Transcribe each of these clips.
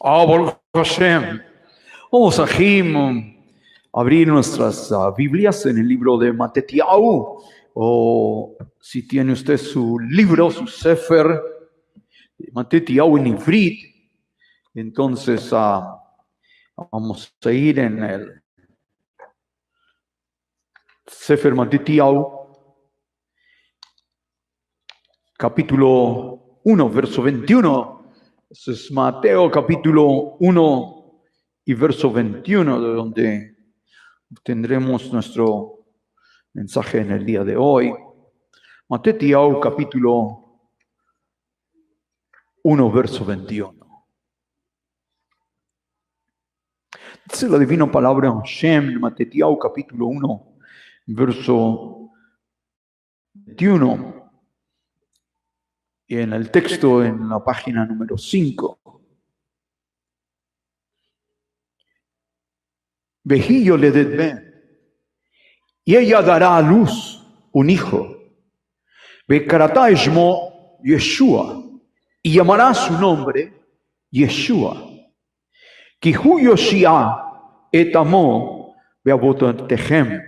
Baruch Hashem. Vamos a abrir nuestras Biblias en el libro de Matetiau, o si tiene usted su libro, su Sefer, Matetiau en Ivrit, entonces vamos a ir en el Sefer Matetiau, capítulo 1, verso 21. Eso es Mateo capítulo 1 y verso 21, de donde tendremos nuestro mensaje en el día de hoy. Matetiau capítulo 1, verso 21. Dice la divina palabra Hashem, Matetiau capítulo 1, verso 21. Y en el texto, en la página número 5. Vejillo le dedbe, y ella dará a luz un hijo. Bekarata ishmo Yeshua, y llamará su nombre Yeshua. Kihu Yoshia etamo beavototehem,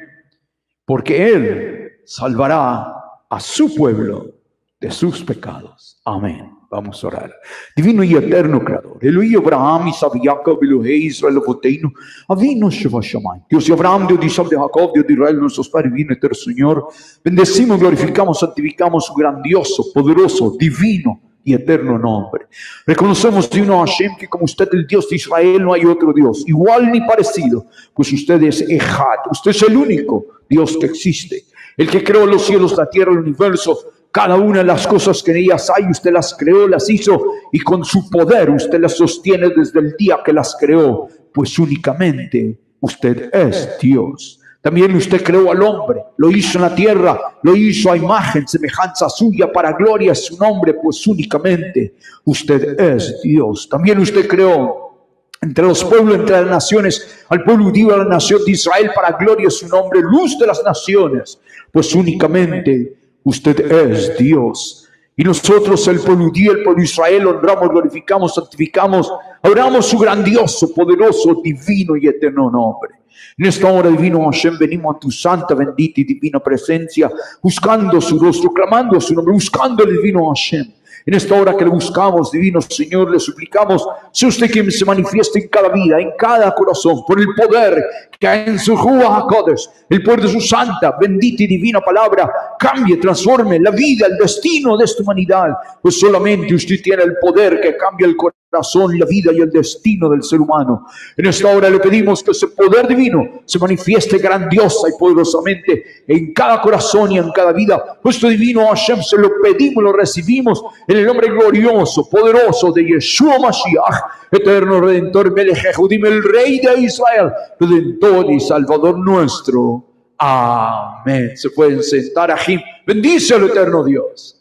porque él salvará a su pueblo de sus pecados. Amén. Vamos a orar. Divino y eterno Creador, Elohim Abraham, Isaac, Jacob, Elohim, Israel, Ovoteinu, Avino Sheva Shammai, Dios de Abraham, Dios de Isaac, de Jacob, Dios de Israel, nuestros padres, divino eterno Señor, bendecimos, glorificamos, santificamos su grandioso, poderoso, divino y eterno nombre. Reconocemos, divino Hashem, que como usted el Dios de Israel no hay otro Dios, igual ni parecido, pues usted es Ejad, usted es el único Dios que existe, el que creó los cielos, la tierra, el universo. Cada una de las cosas que en ellas hay, usted las creó, las hizo, y con su poder usted las sostiene desde el día que las creó, pues únicamente usted es Dios. También usted creó al hombre, lo hizo en la tierra, lo hizo a imagen, semejanza suya, para gloria es su nombre, pues únicamente usted es Dios. También usted creó entre los pueblos, entre las naciones, al pueblo judío, a la nación de Israel, para gloria es su nombre, luz de las naciones, pues únicamente usted es Dios. Y nosotros, el pueblo judío, el pueblo de Israel, honramos, glorificamos, santificamos, adoramos su grandioso, poderoso, divino y eterno nombre. En esta hora, divino Hashem, venimos a tu santa, bendita y divina presencia, buscando su rostro, clamando su nombre, buscando el divino Hashem. En esta hora que le buscamos, divino Señor, le suplicamos, sea usted quien se manifieste en cada vida, en cada corazón, por el poder que hay en su Ruach HaKodesh, el poder de su santa, bendita y divina palabra, cambie, transforme la vida, el destino de esta humanidad, pues solamente usted tiene el poder que cambia el corazón, la vida y el destino del ser humano. En esta hora le pedimos que ese poder divino se manifieste grandiosa y poderosamente en cada corazón y en cada vida. Nuestro divino Hashem, se lo pedimos, lo recibimos en el nombre glorioso, poderoso de Yeshua Mashiach, eterno Redentor, Melech Yehudim, el Rey de Israel, Redentor y Salvador nuestro. Amén. Se pueden sentar aquí. Bendice al eterno Dios.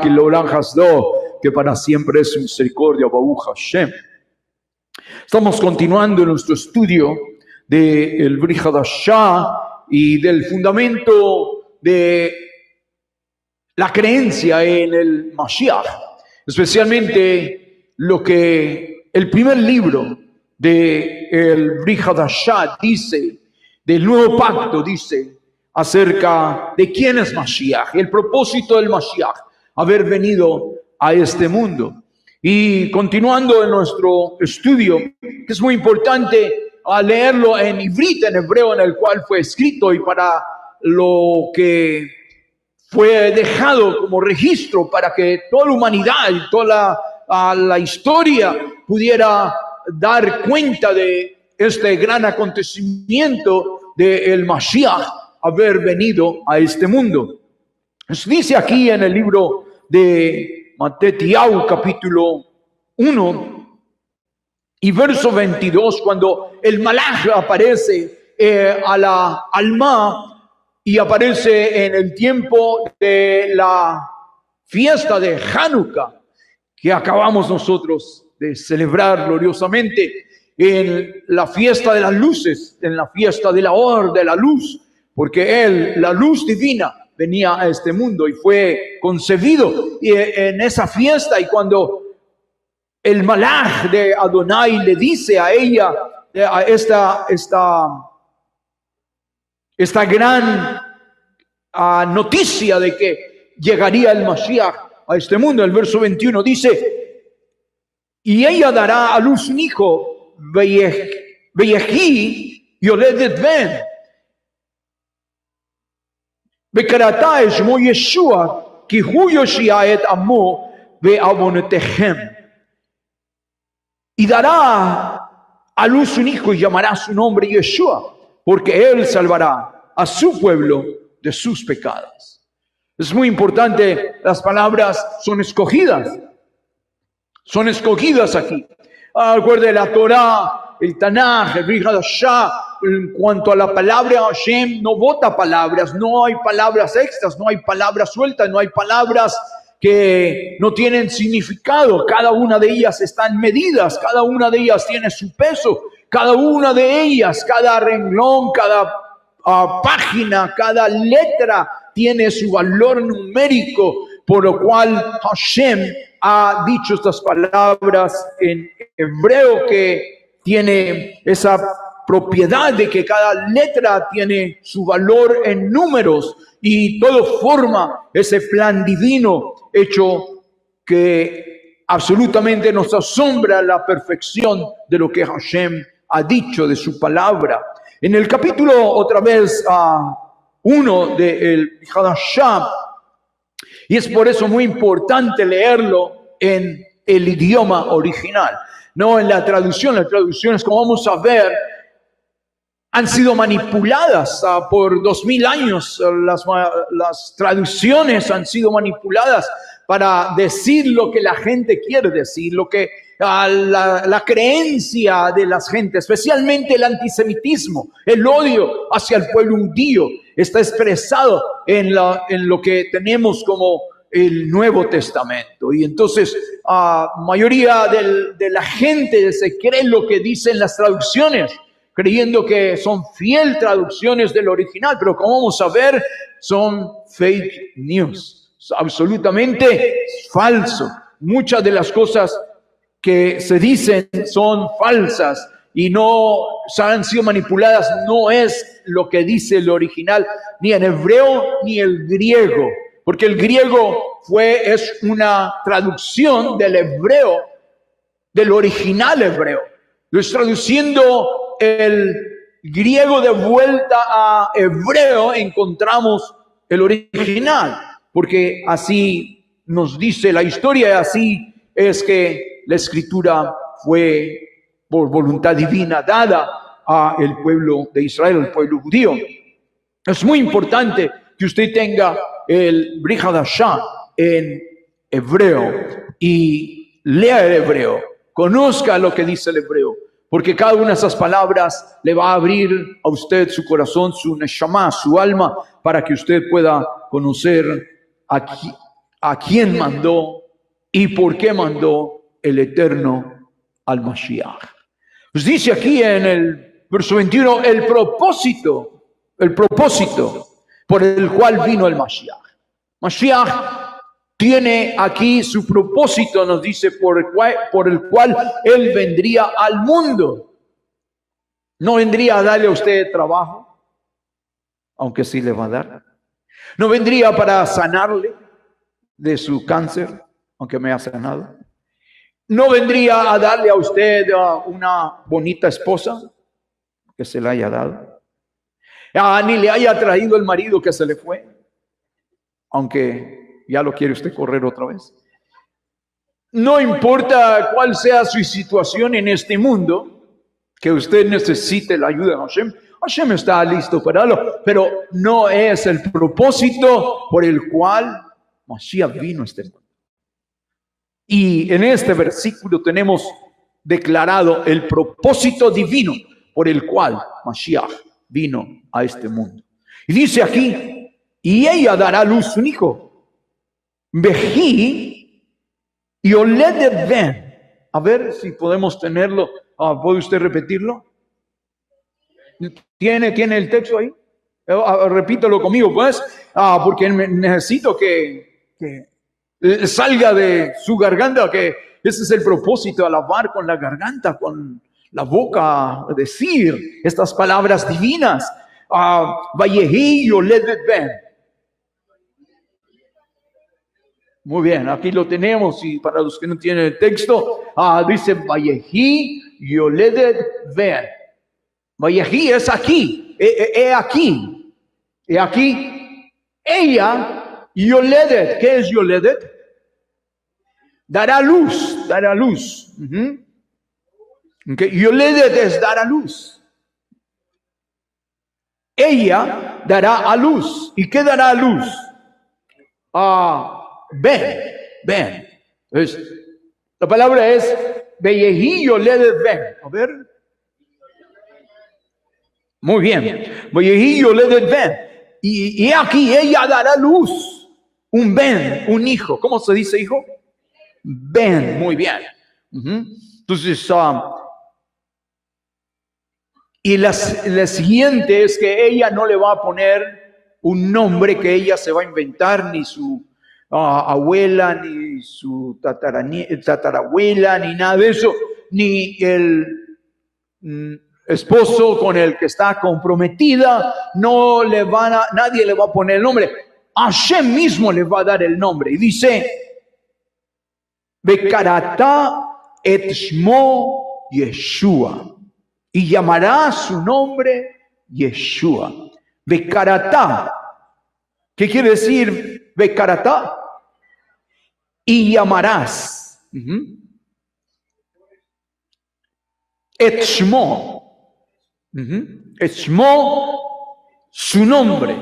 Que lo Hasdo, que para siempre es su misericordia. Baruch Hashem. Estamos continuando en nuestro estudio del Brit Hadashah y del fundamento de la creencia en el Mashiach, especialmente lo que el primer libro del Brit Hadashah dice, del nuevo pacto, dice acerca de quién es Mashiach, el propósito del Mashiach, haber venido a este mundo. Y continuando en nuestro estudio, que es muy importante leerlo en ivrit, en hebreo, en el cual fue escrito, y para lo que fue dejado como registro para que toda la humanidad y toda la historia pudiera dar cuenta de este gran acontecimiento del Mashiach haber venido a este mundo. Dice aquí en el libro de Matetiau capítulo 1 y verso 22, cuando el Malach aparece a la alma y aparece en el tiempo de la fiesta de Hanukkah, que acabamos nosotros de celebrar gloriosamente, en la fiesta de las luces, en la fiesta de la hora de la luz, porque él, la luz divina, venía a este mundo y fue concebido en esa fiesta. Y cuando el malaj de Adonai le dice a ella, a esta gran noticia de que llegaría el Mashiach a este mundo. El verso 21 dice, y ella dará a luz un hijo, Veyehi yoledet ben, וקראתה את שמו ישוע, כי הוא יושיע את עמו בעוונותיהם. Y dará a luz un hijo y llamará su nombre Yeshua, porque él salvará a su pueblo de sus pecados. Es muy importante, las palabras son escogidas aquí. Recuerde la Torah, el Tanaj, el Brit Hadashah. En cuanto a la palabra, Hashem no vota palabras, no hay palabras extras, no hay palabras sueltas, no hay palabras que no tienen significado. Cada una de ellas están medidas, cada una de ellas tiene su peso, cada una de ellas, cada renglón, cada página, cada letra tiene su valor numérico, por lo cual Hashem ha dicho estas palabras en hebreo que tiene esa propiedad de que cada letra tiene su valor en números y todo forma ese plan divino hecho que absolutamente nos asombra la perfección de lo que Hashem ha dicho de su palabra. En el capítulo otra vez 1 del Hadashah, y es por eso muy importante leerlo en el idioma original, no en la traducción. Las traducciones, como vamos a ver, han sido manipuladas por 2000 años. Las traducciones han sido manipuladas para decir lo que la gente quiere decir, lo que la creencia de las gentes, especialmente el antisemitismo, el odio hacia el pueblo judío, está expresado en lo que tenemos como el Nuevo Testamento. Y entonces mayoría de la gente se cree lo que dicen las traducciones, creyendo que son fiel traducciones del original, pero como vamos a ver, son fake news, absolutamente falso. Muchas de las cosas que se dicen son falsas y no han sido manipuladas, no es lo que dice el original, ni en hebreo ni el griego, porque el griego es una traducción del hebreo, del original hebreo. Lo es traduciendo el griego de vuelta a hebreo, encontramos el original, porque así nos dice la historia, y así es que la escritura fue por voluntad divina dada al pueblo de Israel, al pueblo judío. Es muy importante que usted tenga el Brit Hadashah en hebreo y lea el hebreo, conozca lo que dice el hebreo, porque cada una de esas palabras le va a abrir a usted su corazón, su neshama, su alma, para que usted pueda conocer a quién mandó y por qué mandó el Eterno al Mashiach. Pues dice aquí en el verso 21, el propósito por el cual vino el Mashiach. Mashiach tiene aquí su propósito, nos dice, por el cual Él vendría al mundo. No vendría a darle a usted trabajo, aunque sí le va a dar. No vendría para sanarle de su cáncer, aunque me ha sanado. No vendría a darle a usted una bonita esposa, que se la haya dado. Ni le haya traído el marido que se le fue, aunque ya lo quiere usted correr otra vez. No importa cuál sea su situación en este mundo, que usted necesite la ayuda de Hashem. Hashem está listo para darlo, pero no es el propósito por el cual Mashiach vino a este mundo. Y en este versículo tenemos declarado el propósito divino por el cual Mashiach vino a este mundo. Y dice aquí, y ella dará a luz un hijo. Vejí y Yoledet ben. A ver si podemos tenerlo. ¿Puede usted repetirlo? ¿Tiene el texto ahí? Repítalo conmigo, pues. Porque necesito que salga de su garganta, que Ese es el propósito, alabar con la garganta, con la boca, decir estas palabras divinas. Vayehi yoledet ben. Muy bien, aquí lo tenemos, y para los que no tienen el texto, dice Vayehi yoledet ben. Vayehi es aquí, aquí, aquí. Ella, yoledet, ¿qué es yoledet? Dará luz, dará luz. Okay. Yoledet es dar a luz. Ella dará a luz. ¿Y qué dará a luz? Ben. Entonces, la palabra es Vayehi yoledet ben. A ver. Muy bien. Vayehi yoledet ben. Y aquí ella dará luz. Un ben, un hijo. ¿Cómo se dice hijo? Ben. Muy bien. Entonces, y la siguiente es que ella no le va a poner un nombre que ella se va a inventar, ni su abuela, ni su tatarabuela, ni nada de eso, ni el esposo con el que está comprometida, nadie le va a poner el nombre. Hashem mismo le va a dar el nombre. Y dice, Bekarata et shmo Yeshua. Y llamará su nombre Yeshua. Bekarata. ¿Qué quiere decir Bekarata? Y llamarás. Et shmo. Et shmo, su nombre.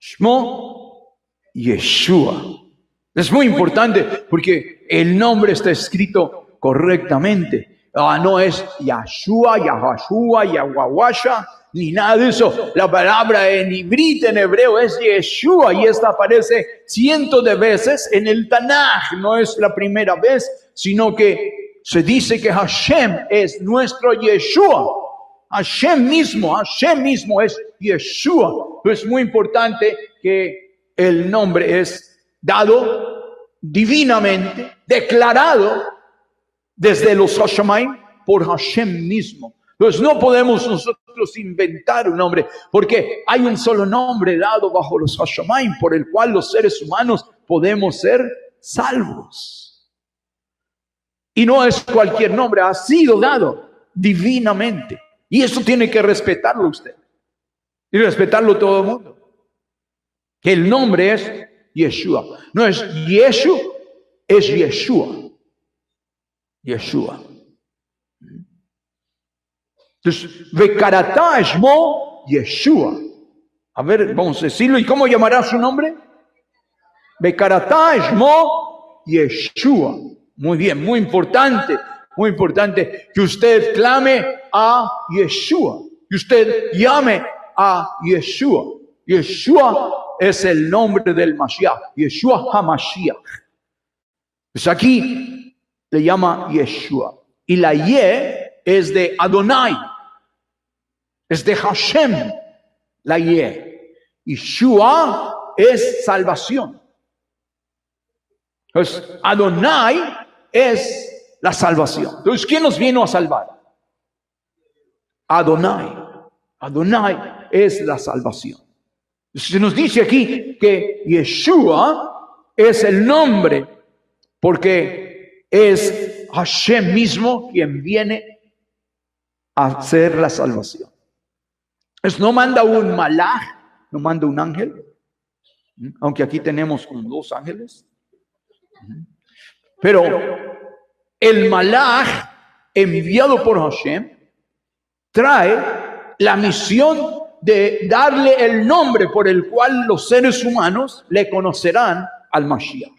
Shmo Yeshua. Es muy importante porque el nombre está escrito correctamente. No es Yahshua, Yahashua, Yahwawasha, ni nada de eso. La palabra en hebreo es Yeshua, y esta aparece cientos de veces en el Tanaj. No es la primera vez, sino que se dice que Hashem es nuestro Yeshua. Hashem mismo es Yeshua. Es muy importante que el nombre es dado divinamente, declarado desde los Hashemayim por Hashem mismo. Entonces no podemos nosotros inventar un nombre, porque hay un solo nombre dado bajo los Hashemayim por el cual los seres humanos podemos ser salvos. Y no es cualquier nombre, ha sido dado divinamente. Y eso tiene que respetarlo usted. Y respetarlo todo el mundo. Que el nombre es Yeshua. No es Yeshu, es Yeshua. Yeshua. Entonces, Bekarata shmo Yeshua. A ver, vamos a decirlo. ¿Y cómo llamará su nombre? Bekarata shmo Yeshua. Muy bien, muy importante que usted clame a Yeshua. Que usted llame a Yeshua. Yeshua es el nombre del Mashiach. Yeshua HaMashiach. Pues aquí le llama Yeshua. Y la Ye es de Adonai. Es de Hashem. La Ye. Yeshua es salvación. Entonces, Adonai es la salvación. Entonces, ¿quién nos vino a salvar? Adonai. Adonai es la salvación. Se nos dice aquí que Yeshua es el nombre porque es Hashem mismo quien viene a hacer la salvación. Entonces no manda un malach, no manda un ángel, aunque aquí tenemos con 2 ángeles. Pero el malach enviado por Hashem trae la misión de darle el nombre por el cual los seres humanos le conocerán al Mashiach.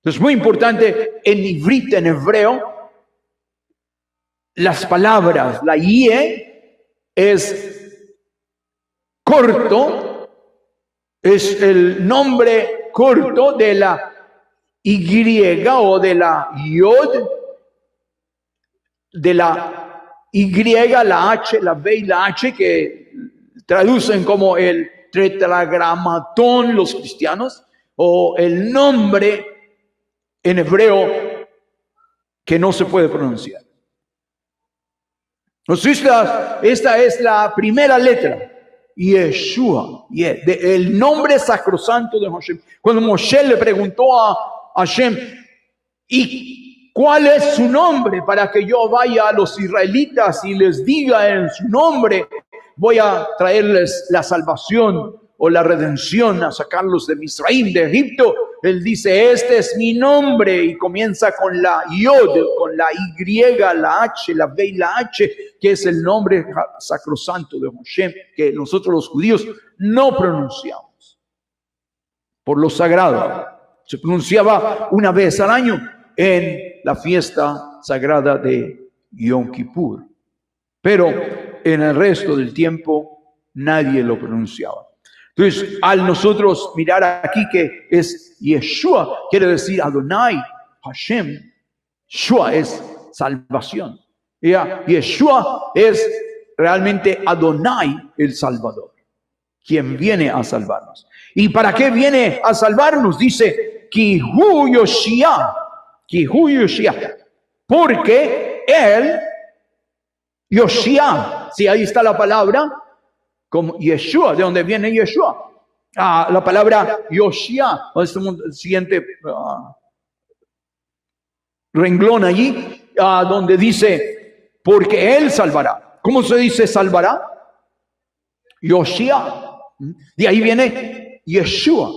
Es muy importante en ivrit, en hebreo, las palabras, la Ye es corto, es el nombre corto de la Y o de la Yod, de la Y, la H, la B y la H, que traducen como el tetragramatón los cristianos, o el nombre en hebreo que no se puede pronunciar. Entonces, esta es la primera letra, Yeshua, el nombre sacrosanto de Hashem. Cuando Moshe le preguntó a Hashem, ¿y cuál es su nombre para que yo vaya a los israelitas y les diga en su nombre, voy a traerles la salvación o la redención, a sacarlos de Misraim, de Egipto? Él dice, este es mi nombre, y comienza con la Yod, con la Y, la H, la B y la H, que es el nombre sacrosanto de Hashem, que nosotros los judíos no pronunciamos por lo sagrado. Se pronunciaba una vez al año en la fiesta sagrada de Yom Kippur, pero en el resto del tiempo nadie lo pronunciaba. Entonces, al nosotros mirar aquí que es Yeshua, quiere decir Adonai, Hashem. Shua es salvación. Yeshua es realmente Adonai, el Salvador, quien viene a salvarnos. ¿Y para qué viene a salvarnos? Dice, Kihu Yoshia, Kihu Yoshia, porque él, Yoshia, si ahí está la palabra, como Yeshua, de donde viene Yeshua. La palabra Yoshia, el siguiente renglón allí, donde dice, porque él salvará. ¿Cómo se dice salvará? Yoshia. De ahí viene Yeshua.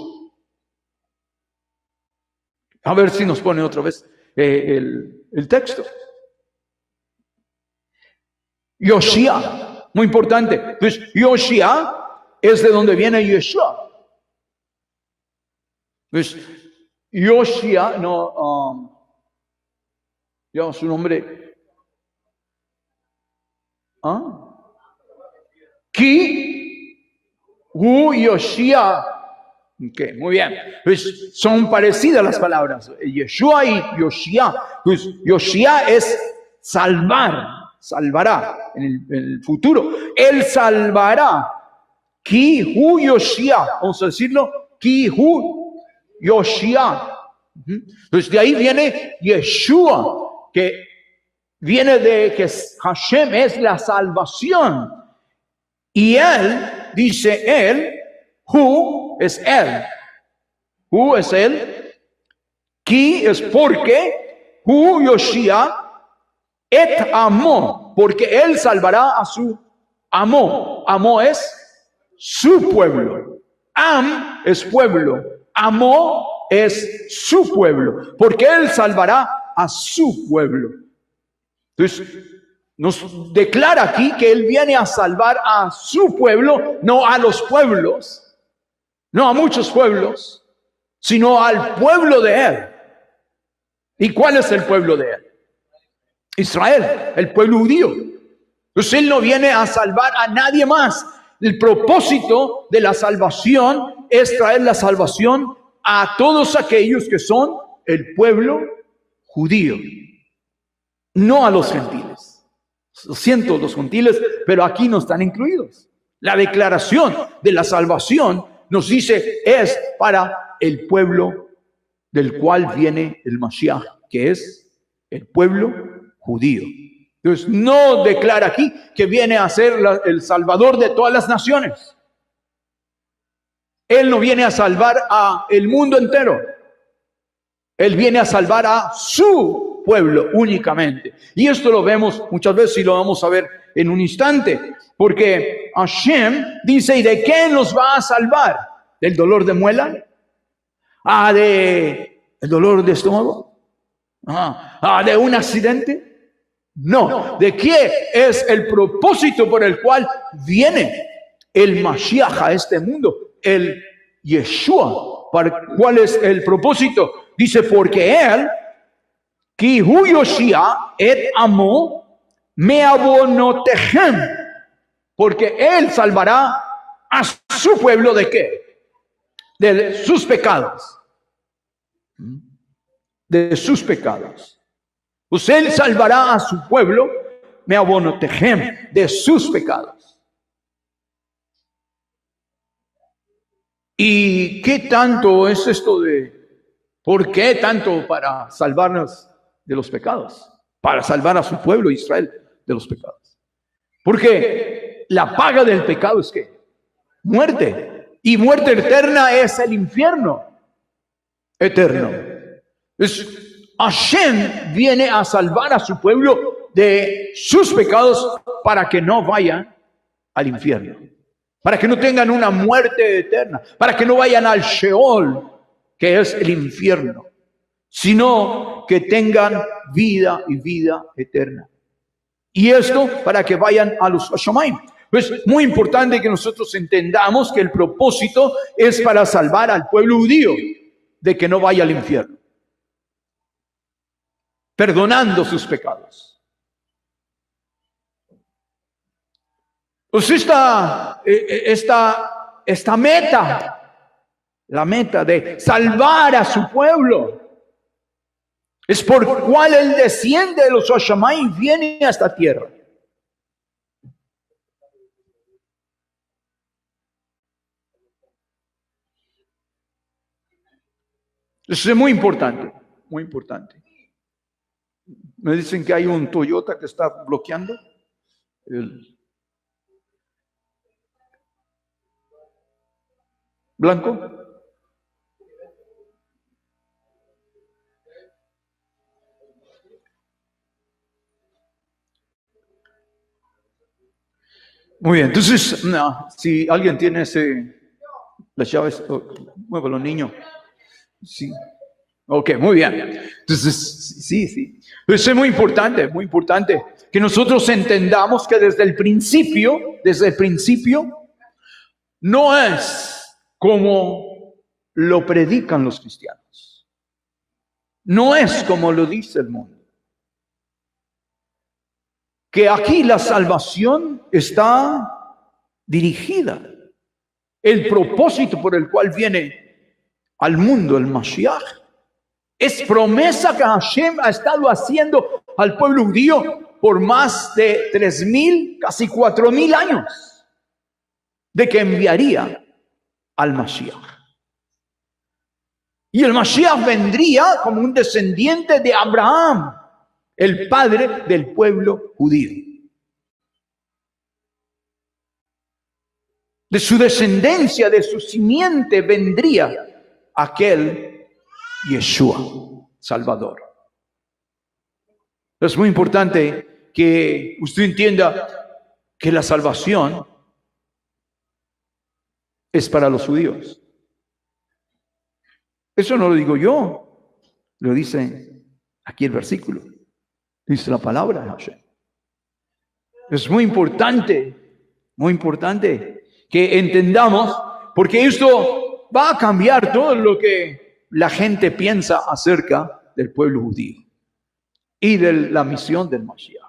A ver si nos pone otra vez el texto. Yoshia. Muy importante. Entonces, Yoshia es de donde viene Yeshua. Entonces, Yoshia, ya su nombre. Ki, Hu, Yoshia. Ok, muy bien. Pues son parecidas las palabras, Yeshua y Yoshia. Pues Yoshia es salvar. Salvará en el futuro. Él salvará. Ki hu Yoshia. Vamos a decirlo. Ki hu Yoshia. Entonces de ahí viene Yeshua, que viene de que Hashem es la salvación. Y él, dice él, hu es él. Hu es él. Ki es porque. Hu Yoshia. Et amó, porque él salvará a su amó. Amó es su pueblo. Am es pueblo. Amó es su pueblo, porque él salvará a su pueblo. Entonces, nos declara aquí que él viene a salvar a su pueblo, no a los pueblos, no a muchos pueblos, sino al pueblo de él. ¿Y cuál es el pueblo de él? Israel, el pueblo judío. Entonces él no viene a salvar a nadie más. El propósito de la salvación es traer la salvación a todos aquellos que son el pueblo judío, no a los gentiles. Lo siento, los gentiles, pero aquí no están incluidos. La declaración de la salvación nos dice es para el pueblo del cual viene el Mashiach, que es el pueblo judío. Entonces no declara aquí que viene a ser el salvador de todas las naciones. Él no viene a salvar a el mundo entero. Él viene a salvar a su pueblo únicamente. Y esto lo vemos muchas veces y lo vamos a ver en un instante. Porque Hashem dice, ¿y de qué nos va a salvar? ¿Del dolor de muela? ¿De el dolor de estómago? ¿De un accidente? No. ¿De qué es el propósito por el cual viene el Mashiach a este mundo? El Yeshua. ¿Cuál es el propósito? Dice, porque él, Ki hu Yoshia et amo me abonotehem, porque él salvará a su pueblo ¿de qué? De sus pecados. De sus pecados. Pues él salvará a su pueblo, me abonotehem, de sus pecados. ¿Y qué tanto es esto de ¿Por qué tanto para salvarnos de los pecados? Para salvar a su pueblo Israel de los pecados. Porque la paga del pecado es ¿qué? Muerte. Y muerte eterna es el infierno eterno. Hashem viene a salvar a su pueblo de sus pecados para que no vayan al infierno, para que no tengan una muerte eterna, para que no vayan al Sheol, que es el infierno, sino que tengan vida y vida eterna. Y esto para que vayan a los Shamayim. Pues muy importante que nosotros entendamos que el propósito es para salvar al pueblo judío de que no vaya al infierno, perdonando sus pecados. Pues esta meta, la meta de salvar a su pueblo, es por cual Él desciende de los Oshamay y viene a esta tierra. Eso es muy importante, muy importante. Me dicen que hay un Toyota que está bloqueando el blanco. Muy bien, entonces, si alguien tiene las llaves, muévelo, niño. Sí. Ok, muy bien. Entonces, sí. Eso es muy importante que nosotros entendamos que desde el principio, no es como lo predican los cristianos. No es como lo dice el mundo. Que aquí la salvación está dirigida. El propósito por el cual viene al mundo el Mashiach es promesa que Hashem ha estado haciendo al pueblo judío por más de 3,000, casi 4,000 años, de que enviaría al Mashiach. Y el Mashiach vendría como un descendiente de Abraham, el padre del pueblo judío. De su descendencia, de su simiente, vendría aquel Yeshua, Salvador. Es muy importante que usted entienda que la salvación es para los judíos. Eso no lo digo yo, lo dice aquí el versículo, dice la palabra de Hashem. Es muy importante que entendamos, porque esto va a cambiar todo lo que la gente piensa acerca del pueblo judío y de la misión del Mashiach.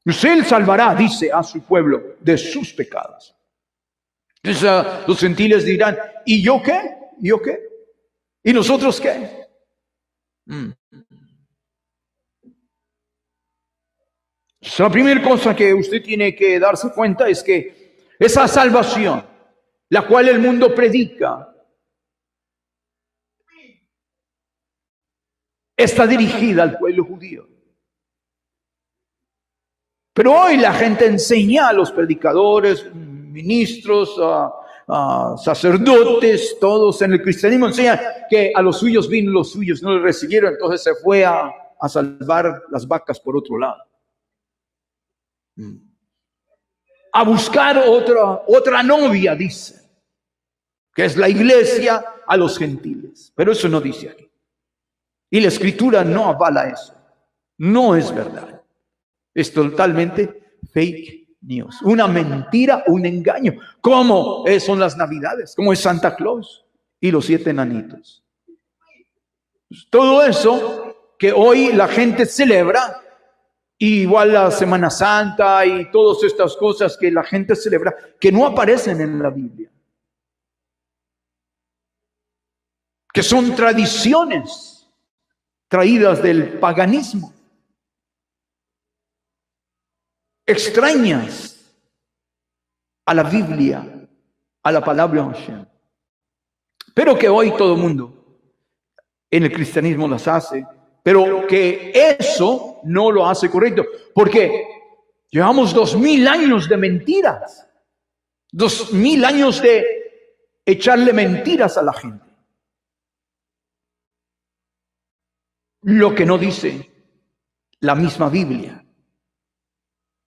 Él salvará, dice, a su pueblo de sus pecados. Entonces los gentiles dirán, ¿y yo qué? ¿Y yo qué? ¿Y nosotros qué? La primera cosa que usted tiene que darse cuenta es que esa salvación, la cual el mundo predica, está dirigida al pueblo judío. Pero hoy la gente enseña a los predicadores, ministros, a sacerdotes, todos en el cristianismo enseñan que a los suyos vino, los suyos no le recibieron, entonces se fue a salvar las vacas por otro lado. A buscar otra novia, dice, que es la iglesia a los gentiles. Pero eso no dice aquí. Y la escritura no avala eso. No es verdad. Es totalmente fake news. Una mentira, un engaño. ¿Cómo son las Navidades? ¿Cómo es Santa Claus y los 7 enanitos? Todo eso que hoy la gente celebra, igual la Semana Santa y todas estas cosas que la gente celebra, que no aparecen en la Biblia. Que son tradiciones traídas del paganismo, extrañas a la Biblia, a la palabra de Hashem. pero que hoy todo el mundo en el cristianismo las hace, pero que eso no lo hace correcto, porque llevamos 2000 años de mentiras, 2000 años de echarle mentiras a la gente. Lo que no dice la misma Biblia.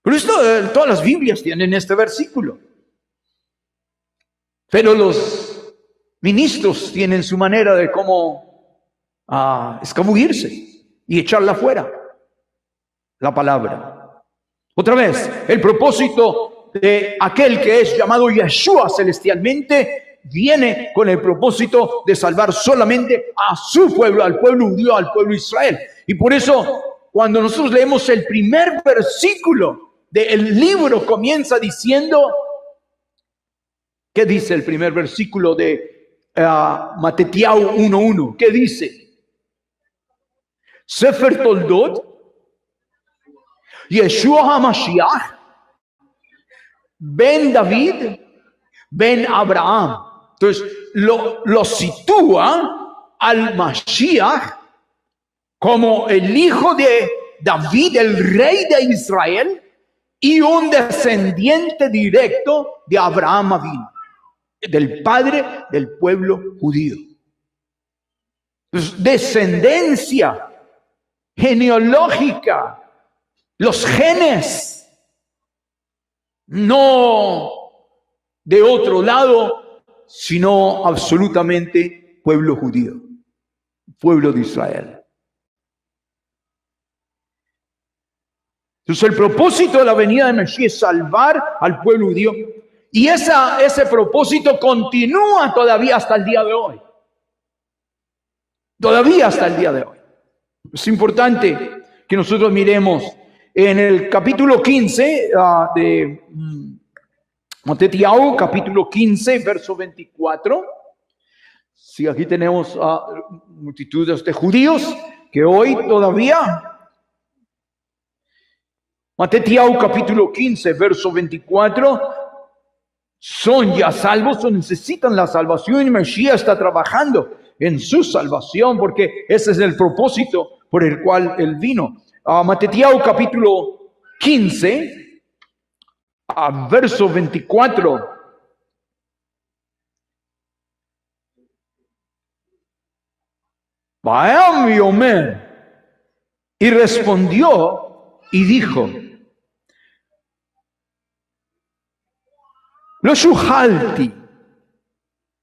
Pero esto, todas las Biblias tienen este versículo. Pero los ministros tienen su manera de cómo escabullirse y echarla fuera, la palabra. Otra vez, el propósito de aquel que es llamado Yeshua celestialmente viene con el propósito de salvar solamente a su pueblo, al pueblo judío, al pueblo de Israel. Y por eso, cuando nosotros leemos el primer versículo del libro, comienza diciendo, ¿qué dice el primer versículo de Matetiao 1:1? ¿Qué dice? Sefer Toldot, Yeshua HaMashiach, Ben David, Ben Abraham. Entonces, lo sitúa al Mashiach como el hijo de David, el rey de Israel, y un descendiente directo de Abraham Avinu, del padre del pueblo judío. Entonces, descendencia genealógica, los genes, no de otro lado, sino absolutamente pueblo judío, pueblo de Israel. Entonces el propósito de la venida de Mesías es salvar al pueblo judío, y ese propósito continúa todavía hasta el día de hoy. Todavía hasta el día de hoy. Es importante que nosotros miremos en el capítulo 15 de Matetiao, capítulo 15, verso 24. Si aquí tenemos multitudes de judíos que hoy todavía. Matetiao, capítulo 15, verso 24. Son ya salvos o necesitan la salvación, y Mesías está trabajando en su salvación, porque ese es el propósito por el cual él vino. Matetiao, capítulo 15. Verso 24. Baam Yomer, y respondió y dijo: Lo shuhalti,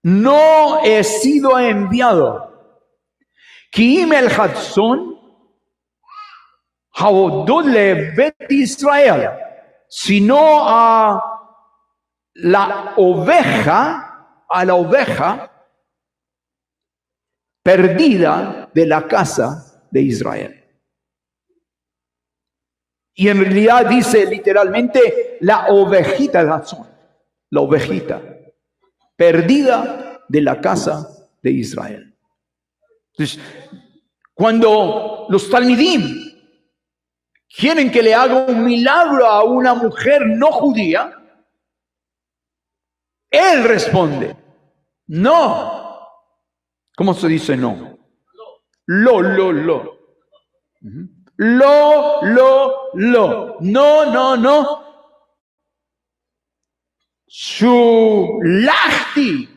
no he sido enviado. Kiim el Hadson, Haodod levet Israel, sino a la oveja perdida de la casa de Israel. Y en realidad dice literalmente la ovejita, la ovejita perdida de la casa de Israel. Entonces, cuando los talmidim quieren que le haga un milagro a una mujer no judía, él responde: no. ¿Cómo se dice no? Lo. No. Shulachti.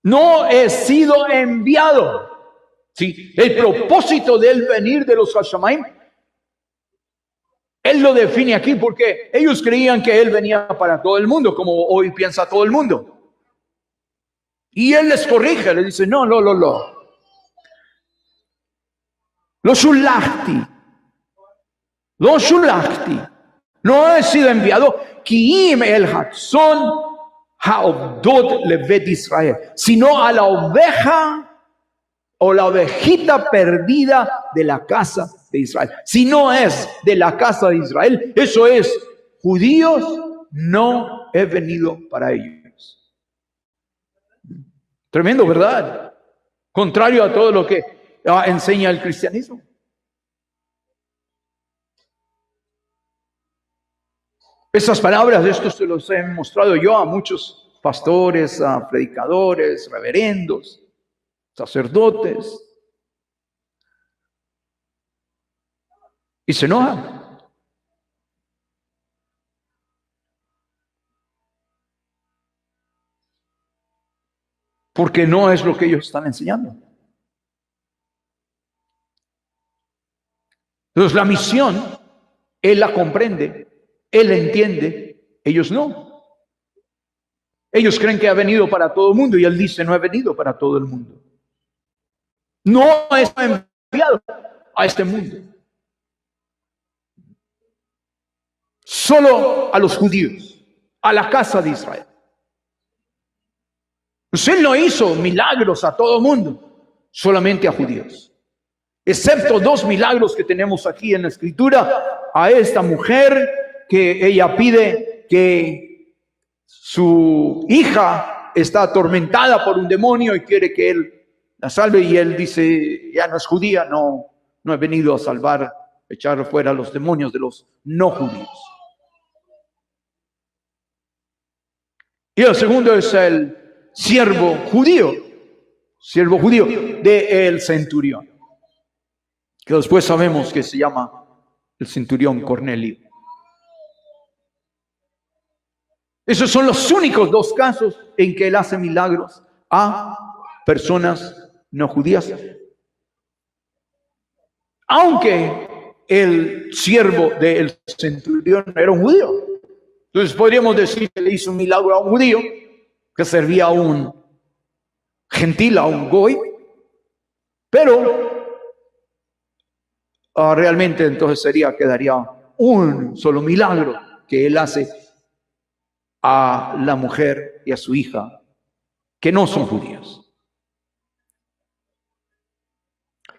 No he sido enviado. Sí, el propósito del venir de los Hashamayim, él lo define aquí porque ellos creían que él venía para todo el mundo, como hoy piensa todo el mundo. Y él les corrige, le dice: no. Lo shulachti. No he sido enviado. Kiim el Hadson haobdot levet Israel, sino a la oveja o la ovejita perdida de la casa de Israel. Si no es de la casa de Israel, eso es judíos, no he venido para ellos. Tremendo, ¿verdad? Contrario a todo lo que enseña el cristianismo. Esas palabras, esto se los he mostrado yo a muchos pastores, a predicadores, reverendos, sacerdotes. Y se enojan. Porque no es lo que ellos están enseñando. Entonces la misión, Él la comprende, Él la entiende, ellos no. Ellos creen que ha venido para todo el mundo y Él dice, no he venido para todo el mundo. No es enviado a este mundo. Solo a los judíos, a la casa de Israel. Pues Él no hizo milagros a todo el mundo, solamente a judíos. Excepto 2 milagros que tenemos aquí en la Escritura, a esta mujer que ella pide que su hija está atormentada por un demonio y quiere que Él la salve, y Él dice, ya no es judía, no he venido a salvar, echar fuera a los demonios de los no judíos. Y el segundo es el siervo judío del centurión, que después sabemos que se llama el centurión Cornelio. Esos son los únicos 2 casos en que Él hace milagros a personas no judías. Aunque el siervo del centurión era un judío. Entonces podríamos decir que le hizo un milagro a un judío que servía a un gentil, a un goy, pero realmente entonces quedaría un solo milagro que Él hace a la mujer y a su hija que no son judíos.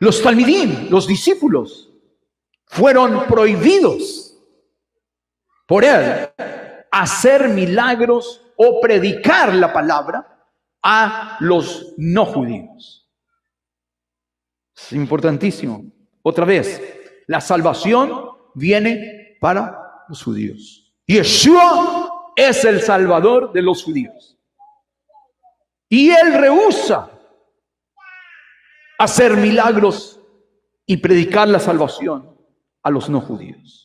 Los talmidim, los discípulos, fueron prohibidos por Él hacer milagros o predicar la palabra a los no judíos. Es importantísimo. Otra vez, la salvación viene para los judíos. Yeshua es el Salvador de los judíos. Y Él rehúsa hacer milagros y predicar la salvación a los no judíos.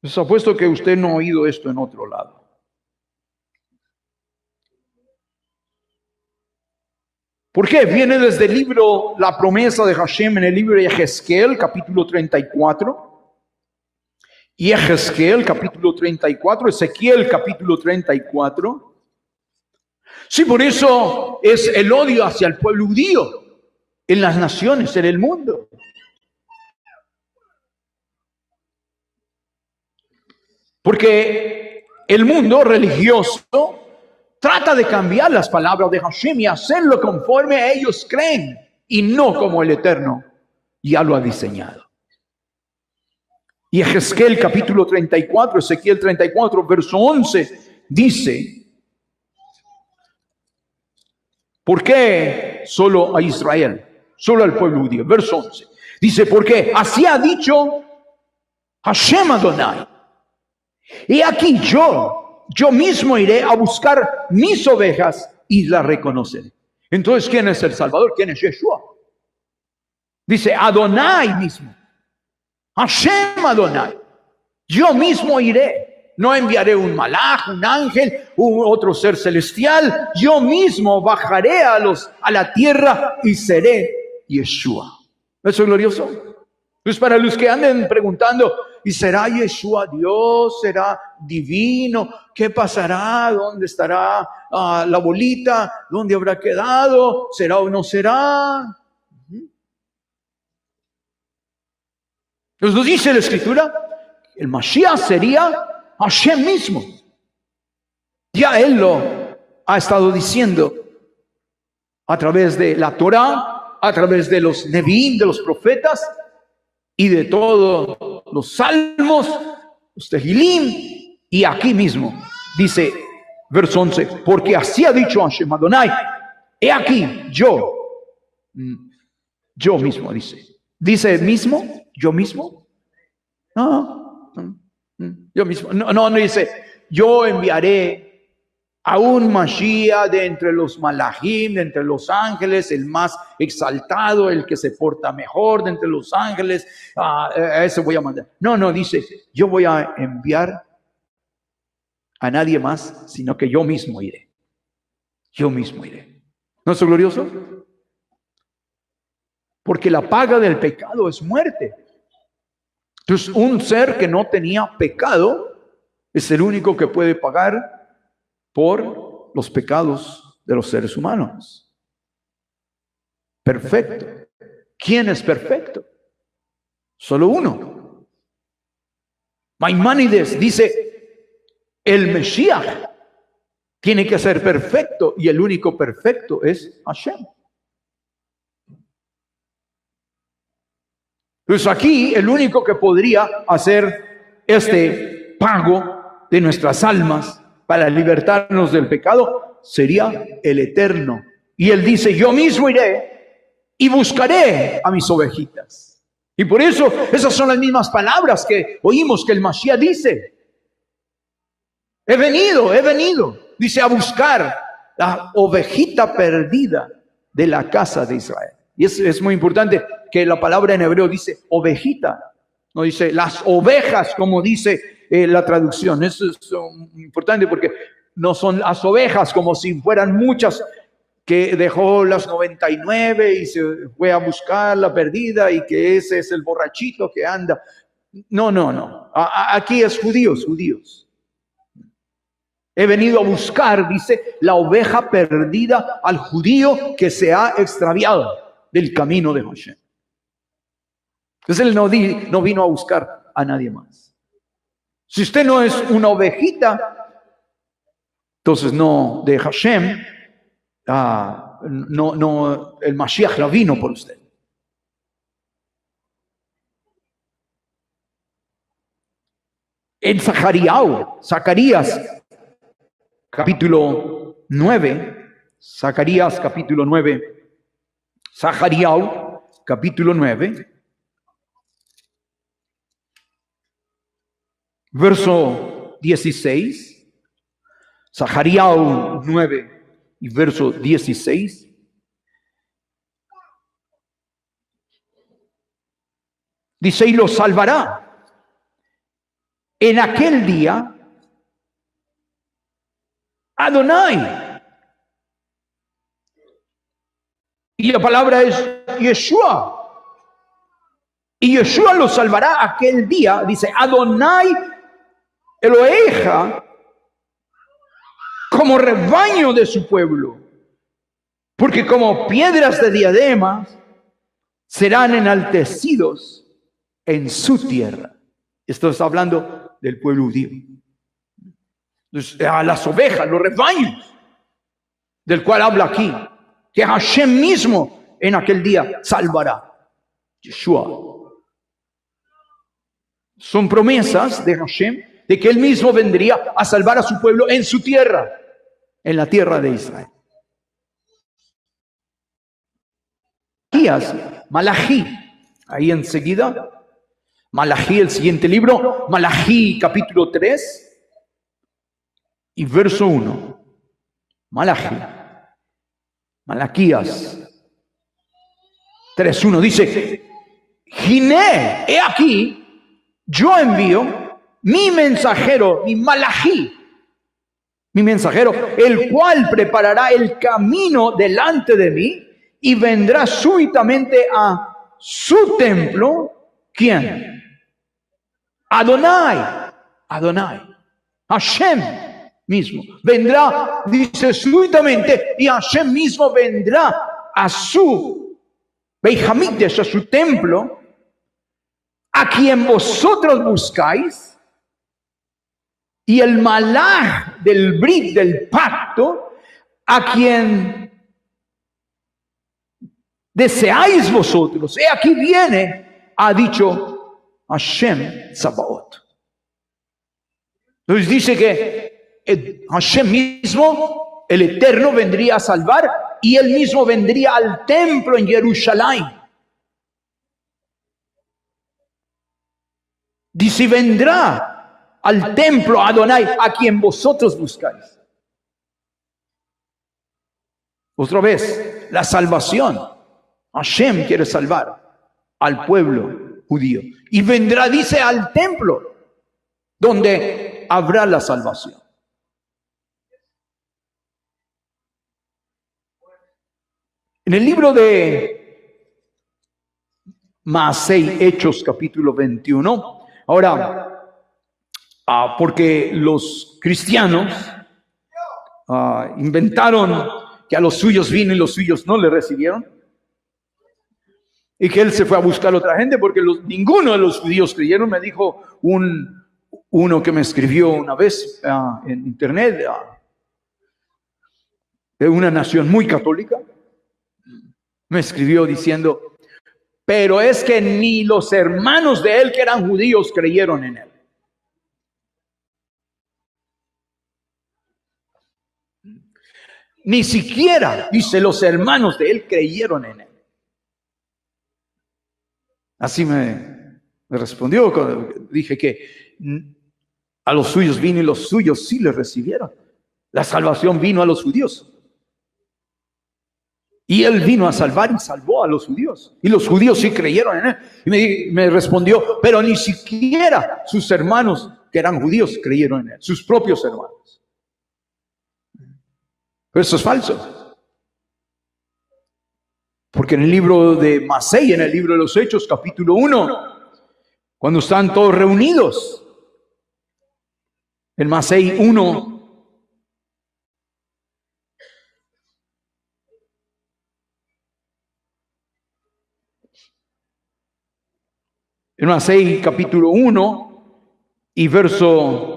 Les apuesto que usted no ha oído esto en otro lado. ¿Por qué? Viene desde el libro La promesa de Hashem, en el libro de Ezequiel, capítulo 34. Y Ezequiel, capítulo 34, Ezequiel, capítulo 34. Sí, por eso es el odio hacia el pueblo judío en las naciones, en el mundo. Porque el mundo religioso trata de cambiar las palabras de Hashem y hacerlo conforme a ellos creen y no como el Eterno ya lo ha diseñado. Y Ezequiel capítulo 34, Ezequiel 34, verso 11, dice, ¿por qué solo a Israel? Solo al pueblo judío. Verso 11. Dice, porque así ha dicho Hashem Adonai. Y aquí yo mismo iré a buscar mis ovejas y las reconoceré. Entonces, ¿quién es el Salvador? ¿Quién es Yeshua? Dice Adonai mismo. Hashem Adonai. Yo mismo iré. No enviaré un malaj, un ángel, otro ser celestial. Yo mismo bajaré a la tierra y seré Yeshua. ¿Eso es glorioso? Pues para los que anden preguntando, ¿y será Yeshua Dios? ¿Será divino? ¿Qué pasará? ¿Dónde estará la bolita? ¿Dónde habrá quedado? ¿Será o no será? Nos dice la Escritura, el Mashiach sería Hashem mismo. Ya Él lo ha estado diciendo a través de la Torah, a través de los Nevi'im, de los profetas, y de todos los salmos, los Tehilim, y aquí mismo dice, verso 11, porque así ha dicho Hashem Adonai, he aquí yo mismo, dice mismo, yo mismo, yo mismo, no dice, yo enviaré a un Mashiach de entre los malachim, de entre los ángeles, el más exaltado, el que se porta mejor de entre los ángeles, a ese voy a mandar. No, dice, yo voy a enviar a nadie más, sino que yo mismo iré. Yo mismo iré. ¿No es glorioso? Porque la paga del pecado es muerte. Entonces, un ser que no tenía pecado es el único que puede pagar por los pecados de los seres humanos. Perfecto. ¿Quién es perfecto? Solo uno. Maimónides dice, el Mesías tiene que ser perfecto y el único perfecto es Hashem. Entonces aquí el único que podría hacer este pago de nuestras almas para libertarnos del pecado sería el Eterno. Y Él dice, yo mismo iré y buscaré a mis ovejitas. Y por eso esas son las mismas palabras que oímos que el Mashiach dice. He venido, dice, a buscar la ovejita perdida de la casa de Israel. Y es muy importante que la palabra en hebreo dice ovejita, no dice las ovejas como dice la traducción. Eso es importante porque no son las ovejas como si fueran muchas que dejó las 99 y se fue a buscar la perdida y que ese es el borrachito que anda. No. Aquí es judíos. He venido a buscar, dice, la oveja perdida al judío que se ha extraviado del camino de Hashem. Entonces él no vino a buscar a nadie más. Si usted no es una ovejita, entonces no de Hashem, el Mashiach no vino por usted. En Zacarías capítulo 9, Zacarías capítulo 9, verso 16, Zacarías 9 y verso 16. Dice, y lo salvará en aquel día Adonai. Y la palabra es Yeshua. Y Yeshua lo salvará aquel día, dice Adonai Eloheja, como rebaño de su pueblo, porque como piedras de diadema serán enaltecidos en su tierra. Esto está hablando del pueblo judío. Entonces, a las ovejas, los rebaños, del cual habla aquí, que Hashem mismo en aquel día salvará. Yeshua. Son promesas de Hashem de que Él mismo vendría a salvar a su pueblo en su tierra, en la tierra de Israel. Malají, ahí enseguida, Malají, el siguiente libro, Malají capítulo 3 y verso 1. Malaquías 3:1 dice, Giné, he aquí, yo envío mi mensajero, mi Malají, mi mensajero, el cual preparará el camino delante de mí y vendrá súbitamente a su templo. ¿Quién? Adonai, Hashem mismo. Vendrá, dice súbitamente, y Hashem mismo vendrá a su Beit Hamikdash, a su templo, a quien vosotros buscáis. Y el malach del brit, del pacto, a quien deseáis vosotros. He aquí viene, ha dicho Hashem Tzabaot. Entonces dice que Hashem mismo, el Eterno, vendría a salvar y Él mismo vendría al templo en Jerusalén. Dice, vendrá al templo Adonai, a quien vosotros buscáis. Otra vez, la salvación. Hashem quiere salvar al pueblo judío. Y vendrá, dice, al templo, donde habrá la salvación. En el libro de Maasei, Hechos, capítulo 21, ahora, porque los cristianos inventaron que a los suyos vino y los suyos no le recibieron, y que él se fue a buscar a otra gente porque ninguno de los judíos creyeron. Me dijo uno que me escribió una vez en internet, de una nación muy católica, me escribió diciendo, pero es que ni los hermanos de él que eran judíos creyeron en él. Ni siquiera, dice, los hermanos de él creyeron en él. Así me respondió cuando dije que a los suyos vino y los suyos sí le recibieron. La salvación vino a los judíos. Y él vino a salvar y salvó a los judíos. Y los judíos sí creyeron en él. Y me respondió, pero ni siquiera sus hermanos que eran judíos creyeron en él. Sus propios hermanos. Pero eso es falso. Porque en el libro de Maasei, en el libro de los Hechos, capítulo 1, cuando están todos reunidos, en Maasei 1, en Maasei capítulo 1 y verso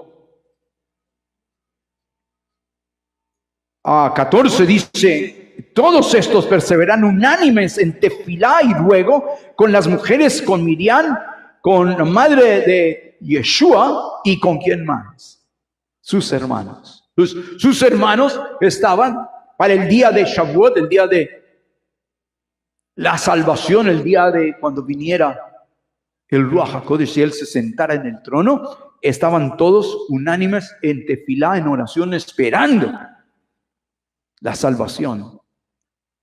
14 dice, todos estos perseveran unánimes en tefilá y ruego con las mujeres, con Miriam, con la madre de Yeshua y con quién más, sus hermanos. Sus hermanos estaban para el día de Shavuot, el día de la salvación, el día de cuando viniera el Ruach HaKodesh y él se sentara en el trono. Estaban todos unánimes en tefilá, en oración, esperando la salvación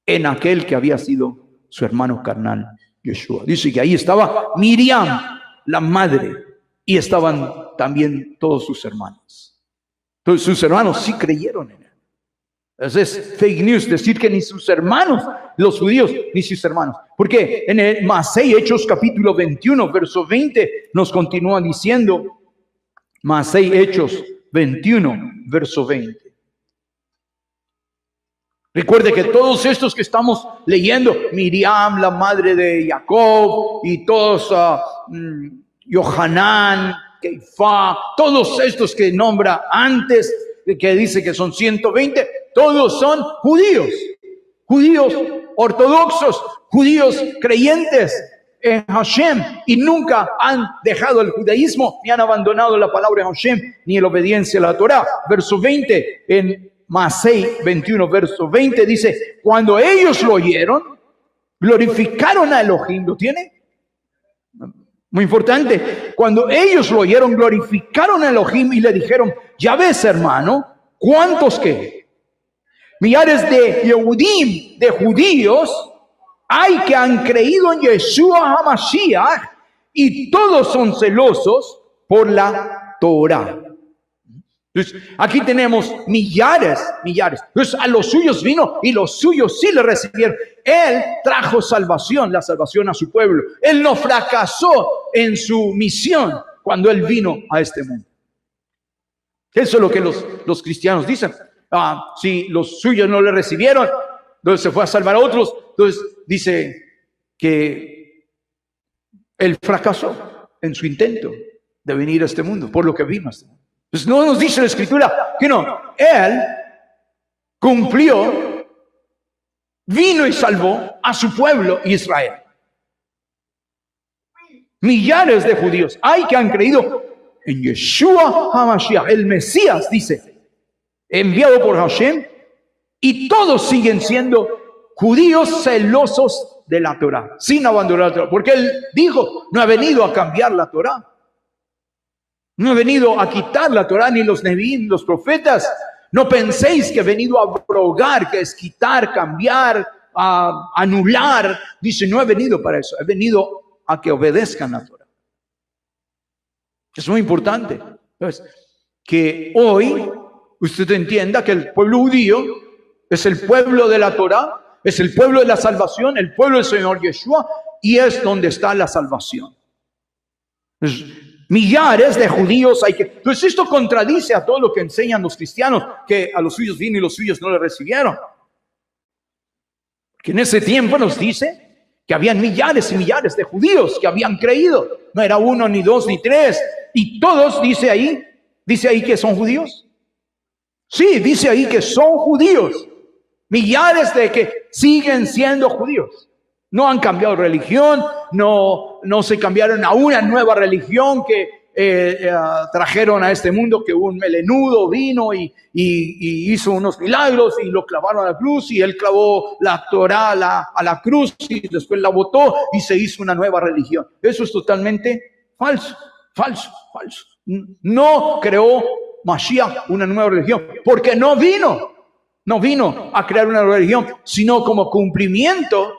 en aquel que había sido su hermano carnal, Yeshua. Dice que ahí estaba Miriam, la madre, y estaban también todos sus hermanos. Entonces sus hermanos sí creyeron en él. Entonces es fake news decir que ni sus hermanos, los judíos, ni sus hermanos. Porque en el Maasei, Hechos capítulo 21, verso 20, nos continúa diciendo, Maasei, Hechos 21, verso 20. Recuerde que todos estos que estamos leyendo, Miriam, la madre de Jacob, y todos, Yohanan, Keifá, todos estos que nombra antes, que dice que son 120, todos son judíos, judíos ortodoxos, judíos creyentes en Hashem, y nunca han dejado el judaísmo, ni han abandonado la palabra Hashem, ni la obediencia a la Torah. Verso 20, en Maasei 21, verso 20, dice, cuando ellos lo oyeron, glorificaron a Elohim. ¿Lo tiene? Muy importante. Cuando ellos lo oyeron, glorificaron a Elohim y le dijeron, ya ves, hermano, ¿cuántos qué? Millares de Yehudim, de judíos, hay que han creído en Yeshua HaMashiach, y todos son celosos por la Torah. Entonces, aquí tenemos millares. Entonces, a los suyos vino y los suyos sí le recibieron. Él trajo salvación, la salvación a su pueblo. Él no fracasó en su misión cuando él vino a este mundo. Eso es lo que los cristianos dicen. Si los suyos no le recibieron, entonces se fue a salvar a otros. Entonces dice que él fracasó en su intento de venir a este mundo, por lo que vino a este mundo. Pues no nos dice la Escritura que no. Él cumplió, vino y salvó a su pueblo Israel. Millares de judíos hay que han creído en Yeshua HaMashiach, el Mesías, dice, enviado por Hashem, y todos siguen siendo judíos celosos de la Torah, sin abandonar la Torah, porque él dijo, no ha venido a cambiar la Torah. No he venido a quitar la Torá ni los Nevi'im, los profetas. No penséis que he venido a abrogar, que es quitar, cambiar, a anular. Dice, no he venido para eso. He venido a que obedezcan la Torá. Es muy importante. Entonces, que hoy usted entienda que el pueblo judío es el pueblo de la Torá, es el pueblo de la salvación, el pueblo del Señor Yeshua, y es donde está la salvación. Entonces, millares de judíos hay que... Entonces esto contradice a todo lo que enseñan los cristianos, que a los suyos vino y los suyos no le recibieron. Que en ese tiempo nos dice que habían millares y millares de judíos que habían creído. No era uno, ni dos, ni tres. Y todos, dice ahí que son judíos. Sí, dice ahí que son judíos. Millares de que siguen siendo judíos. No han cambiado religión, no se cambiaron a una nueva religión que trajeron a este mundo, que un melenudo vino y hizo unos milagros y lo clavaron a la cruz, y él clavó la Torá a la cruz y después la botó y se hizo una nueva religión. Eso es totalmente falso. No creó Mashiach una nueva religión, porque no vino a crear una nueva religión, sino como cumplimiento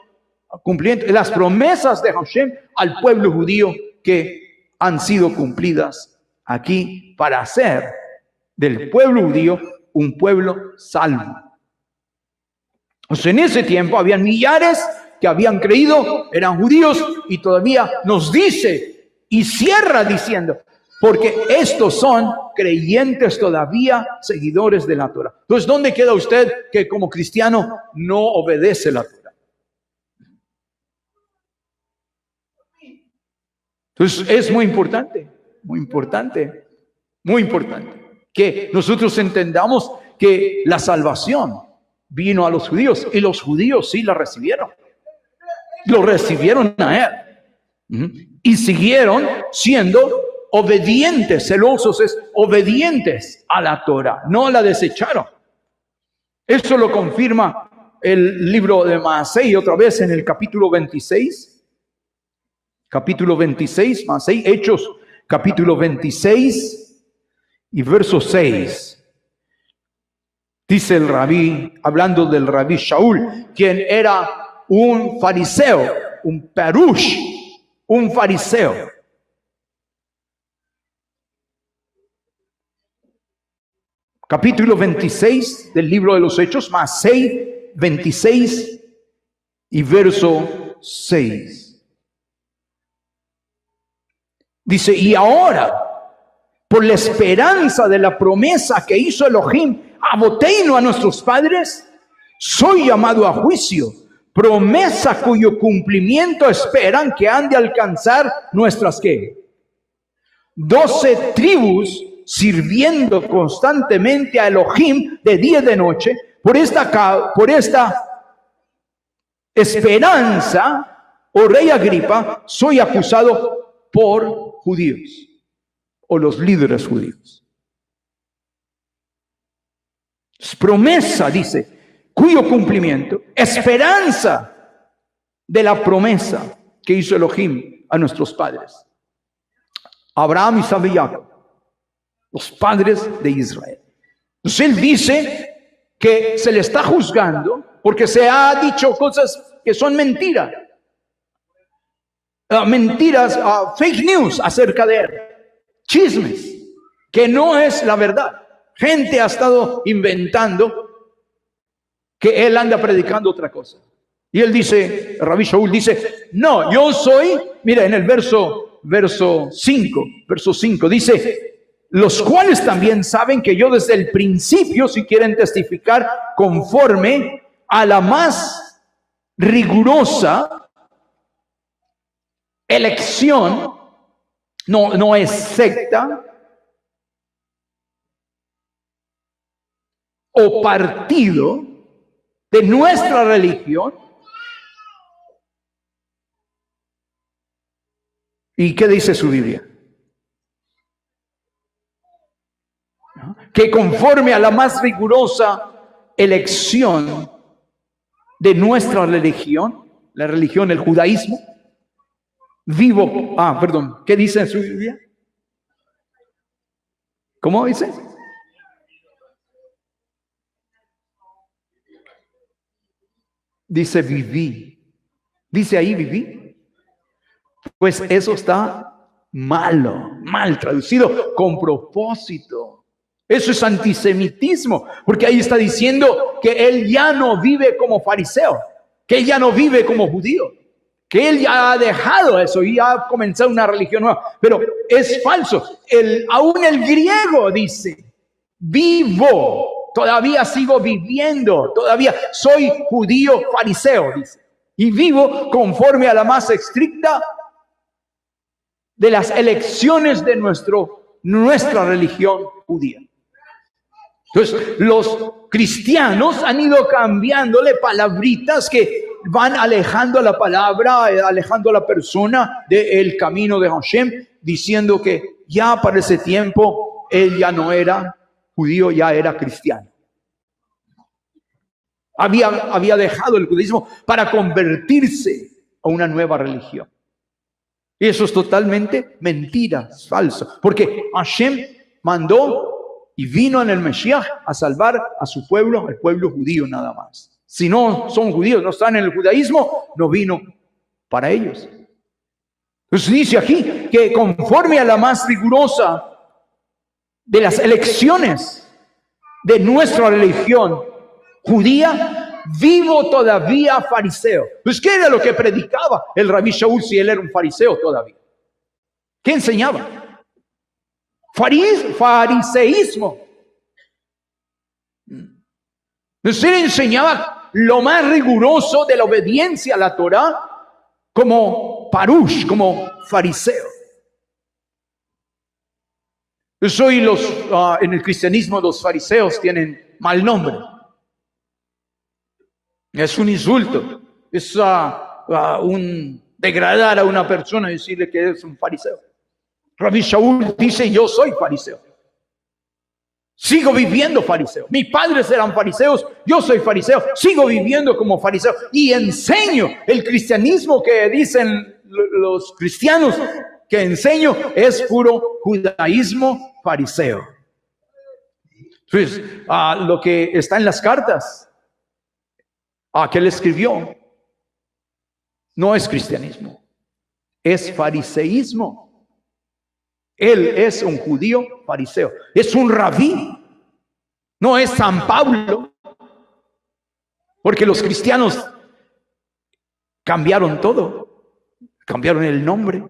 de las promesas de Hashem al pueblo judío que han sido cumplidas aquí para hacer del pueblo judío un pueblo salvo. O sea, en ese tiempo habían millares que habían creído, eran judíos, y todavía nos dice y cierra diciendo, porque estos son creyentes todavía, seguidores de la Torah. Entonces, ¿dónde queda usted que como cristiano no obedece la Torah? Entonces, es muy importante que nosotros entendamos que la salvación vino a los judíos, y los judíos sí la recibieron. Lo recibieron a él. Y siguieron siendo obedientes, celosos, obedientes a la Torah, no la desecharon. Eso lo confirma el libro de Maasei otra vez en el capítulo 26. Capítulo 26, Maasei, Hechos, capítulo 26 y verso 6. Dice el rabí, hablando del rabí Shaul, quien era un fariseo, un perush, un fariseo. Capítulo 26 del libro de los Hechos, Maasei 26 y verso 6. Dice, y ahora, por la esperanza de la promesa que hizo Elohim a Boteino, a nuestros padres, soy llamado a juicio, promesa cuyo cumplimiento esperan que han de alcanzar nuestras, ¿qué? 12 tribus, sirviendo constantemente a Elohim de día y de noche. Por esta esperanza, oh rey Agripa, soy acusado por judíos o los líderes judíos. Es promesa, dice, cuyo cumplimiento, esperanza de la promesa que hizo Elohim a nuestros padres, Abraham, Isaac y Jacob, los padres de Israel. Entonces él dice que se le está juzgando porque se ha dicho cosas que son mentiras. Mentiras, fake news acerca de él, chismes, que no es la verdad. Gente ha estado inventando que él anda predicando otra cosa. Y él dice, el rabí Shaul dice, no, yo soy, mira, en el verso 5 dice, los cuales también saben que yo desde el principio, si quieren testificar, conforme a la más rigurosa elección, no es secta o partido de nuestra religión. ¿Y qué dice su Biblia? Que conforme a la más rigurosa elección de nuestra religión, la religión, el judaísmo, ¿qué dice en su Biblia? ¿Cómo dice? Dice viví. Dice ahí viví. Pues eso está mal traducido, con propósito. Eso es antisemitismo, porque ahí está diciendo que él ya no vive como fariseo, que él ya no vive como judío, que él ya ha dejado eso y ha comenzado una religión nueva. Pero es falso. Aún el griego dice, vivo, todavía sigo viviendo, todavía soy judío fariseo, dice. Y vivo conforme a la más estricta de las elecciones de nuestra religión judía. Entonces, los cristianos han ido cambiándole palabritas que van alejando a la palabra, alejando a la persona del camino de Hashem, diciendo que ya para ese tiempo él ya no era judío, ya era cristiano. Había dejado el judaísmo para convertirse a una nueva religión. Y eso es totalmente mentira, es falso. Porque Hashem mandó y vino en el Mesías a salvar a su pueblo, al pueblo judío nada más. Si no son judíos, no están en el judaísmo, no vino para ellos. Entonces dice aquí que conforme a la más rigurosa de las elecciones de nuestra religión judía, vivo todavía fariseo. Pues ¿qué era lo que predicaba el Rabí Shaul si él era un fariseo todavía? ¿Qué enseñaba? Fariseísmo. Entonces él enseñaba lo más riguroso de la obediencia a la Torá como parush, como fariseo. En el cristianismo los fariseos tienen mal nombre. Es un insulto, es un degradar a una persona y decirle que es un fariseo. Rabí Shaul dice, yo soy fariseo. Sigo viviendo fariseo. Mis padres eran fariseos, yo soy fariseo. Sigo viviendo como fariseo y enseño el cristianismo que dicen los cristianos que enseño es puro judaísmo fariseo. Entonces, lo que está en las cartas que él escribió no es cristianismo, es fariseísmo. Él es un judío fariseo, es un rabí, no es San Pablo, porque los cristianos cambiaron todo, cambiaron el nombre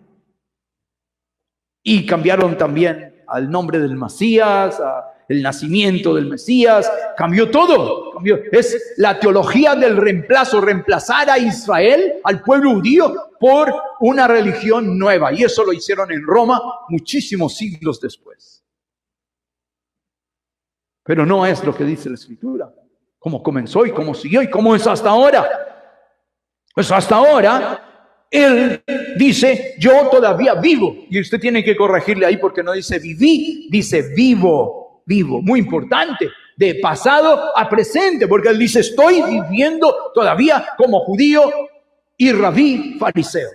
y cambiaron también al nombre del Mesías, el nacimiento del Mesías, cambió todo. Es la teología del reemplazo, reemplazar a Israel, al pueblo judío, por una religión nueva. Y eso lo hicieron en Roma muchísimos siglos después. Pero no es lo que dice la Escritura. Cómo comenzó y cómo siguió y cómo es hasta ahora. Pues hasta ahora, él dice, yo todavía vivo. Y usted tiene que corregirle ahí porque no dice viví, dice vivo. Vivo, muy importante, de pasado a presente, porque él dice, estoy viviendo todavía como judío y rabí fariseo.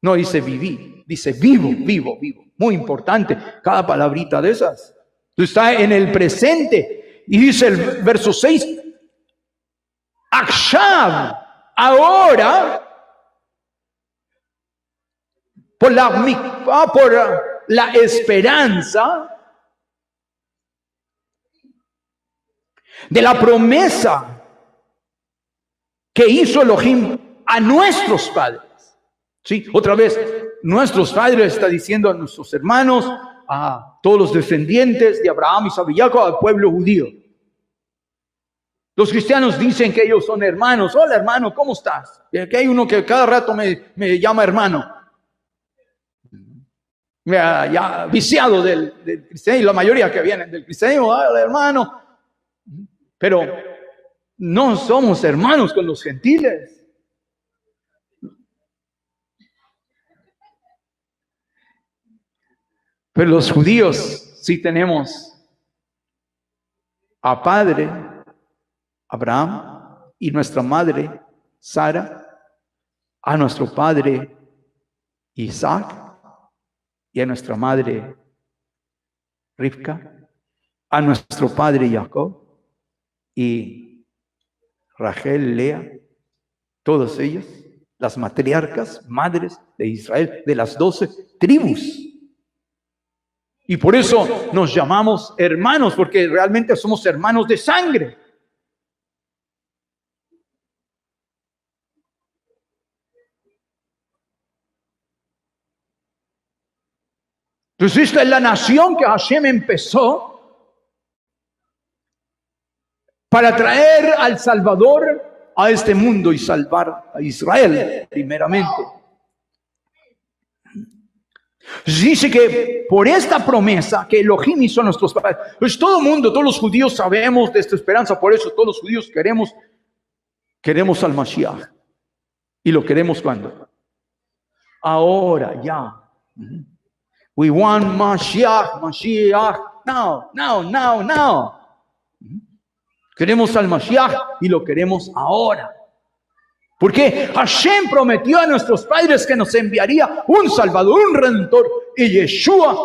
No dice viví, dice vivo, vivo, vivo. Muy importante, cada palabrita de esas. Está en el presente. Y dice el verso 6, Akshav, ahora, por la esperanza de la promesa que hizo Elohim a nuestros padres. Sí, otra vez, nuestros padres está diciendo a nuestros hermanos, a todos los descendientes de Abraham, Isaac y Jacob, al pueblo judío. Los cristianos dicen que ellos son hermanos. Hola hermano, ¿cómo estás? Y aquí hay uno que cada rato me llama hermano. Ya viciado del cristianismo, la mayoría que vienen del cristianismo, hola hermano. Pero no somos hermanos con los gentiles. Pero los judíos sí tenemos a padre Abraham y nuestra madre Sara, a nuestro padre Isaac y a nuestra madre Rivka, a nuestro padre Jacob y Rachel, Lea, todas ellas, las matriarcas, madres de Israel, de las 12 tribus. Y por eso nos llamamos hermanos, porque realmente somos hermanos de sangre. Entonces esta es la nación que Hashem empezó para traer al Salvador a este mundo y salvar a Israel primeramente. Dice que por esta promesa que Elohim hizo a nuestros padres, pues todo el mundo, todos los judíos sabemos de esta esperanza, por eso todos los judíos queremos al Mashiach. ¿Y lo queremos cuándo? Ahora, ya. We want Mashiach, now. Queremos al Mashiach y lo queremos ahora. Porque Hashem prometió a nuestros padres que nos enviaría un Salvador, un Redentor, y Yeshua,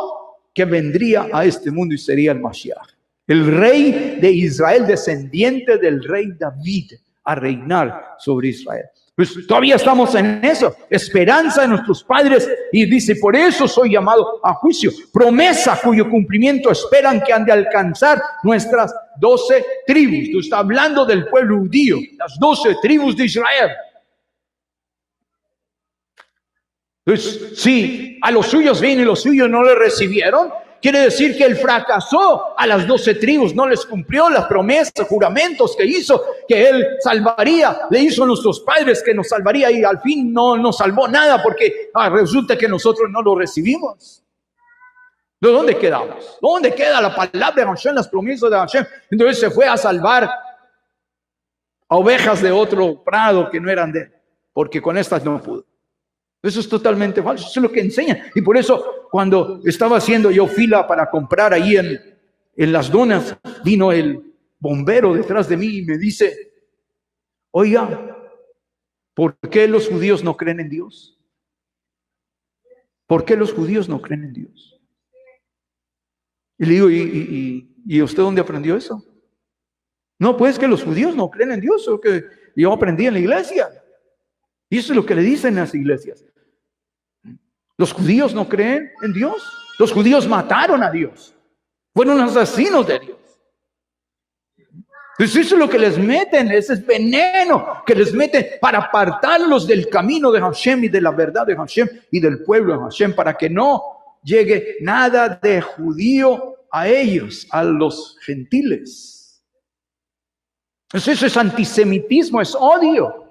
que vendría a este mundo y sería el Mashiach. El rey de Israel, descendiente del rey David, a reinar sobre Israel. Pues todavía estamos en eso, esperanza de nuestros padres, y dice, por eso soy llamado a juicio. Promesa cuyo cumplimiento esperan que han de alcanzar nuestras 12 tribus. Tú estás hablando del pueblo judío, las 12 tribus de Israel. Entonces, si a los suyos vino y los suyos no le recibieron, quiere decir que él fracasó a las 12 tribus, no les cumplió las promesas, juramentos que hizo, que él salvaría, le hizo a nuestros padres que nos salvaría y al fin no nos salvó nada porque resulta que nosotros no lo recibimos. ¿De dónde quedamos? ¿Dónde queda la palabra de Hashem, las promesas de Hashem? Entonces se fue a salvar a ovejas de otro prado que no eran de él, porque con estas no pudo. Eso es totalmente falso, eso es lo que enseñan. Y por eso, cuando estaba haciendo yo fila para comprar ahí en las donas, vino el bombero detrás de mí y me dice, oiga, ¿por qué los judíos no creen en Dios? ¿Por qué los judíos no creen en Dios? Y le digo, ¿y usted dónde aprendió eso? No, pues que los judíos no creen en Dios, o que yo aprendí en la iglesia. Y eso es lo que le dicen las iglesias. Los judíos no creen en Dios. Los judíos mataron a Dios. Fueron asesinos de Dios. Entonces eso es lo que les meten, ese es veneno que les meten para apartarlos del camino de Hashem y de la verdad de Hashem y del pueblo de Hashem, para que no llegue nada de judío a ellos, a los gentiles. Entonces eso es antisemitismo, es odio.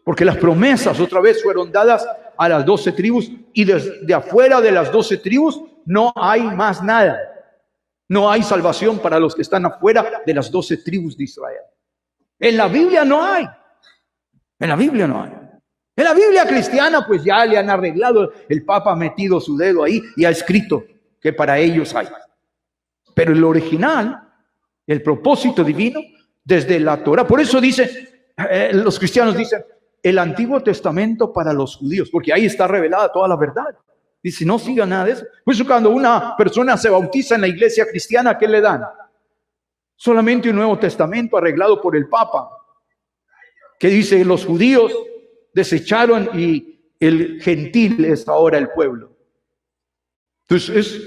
Porque las promesas otra vez fueron dadas a las 12 tribus y desde afuera de las 12 tribus no hay más nada. No hay salvación para los que están afuera de las 12 tribus de Israel. En la Biblia no hay. En la Biblia no hay. En la Biblia cristiana pues ya le han arreglado. El Papa ha metido su dedo ahí y ha escrito que para ellos hay. Pero el original, el propósito divino, desde la Torah. Por eso dice, los cristianos dicen, el Antiguo Testamento para los judíos, porque ahí está revelada toda la verdad. Dice, no siga nada de eso. Por eso cuando una persona se bautiza en la iglesia cristiana, ¿qué le dan? Solamente un Nuevo Testamento arreglado por el Papa, que dice, los judíos desecharon y el gentil es ahora el pueblo. Entonces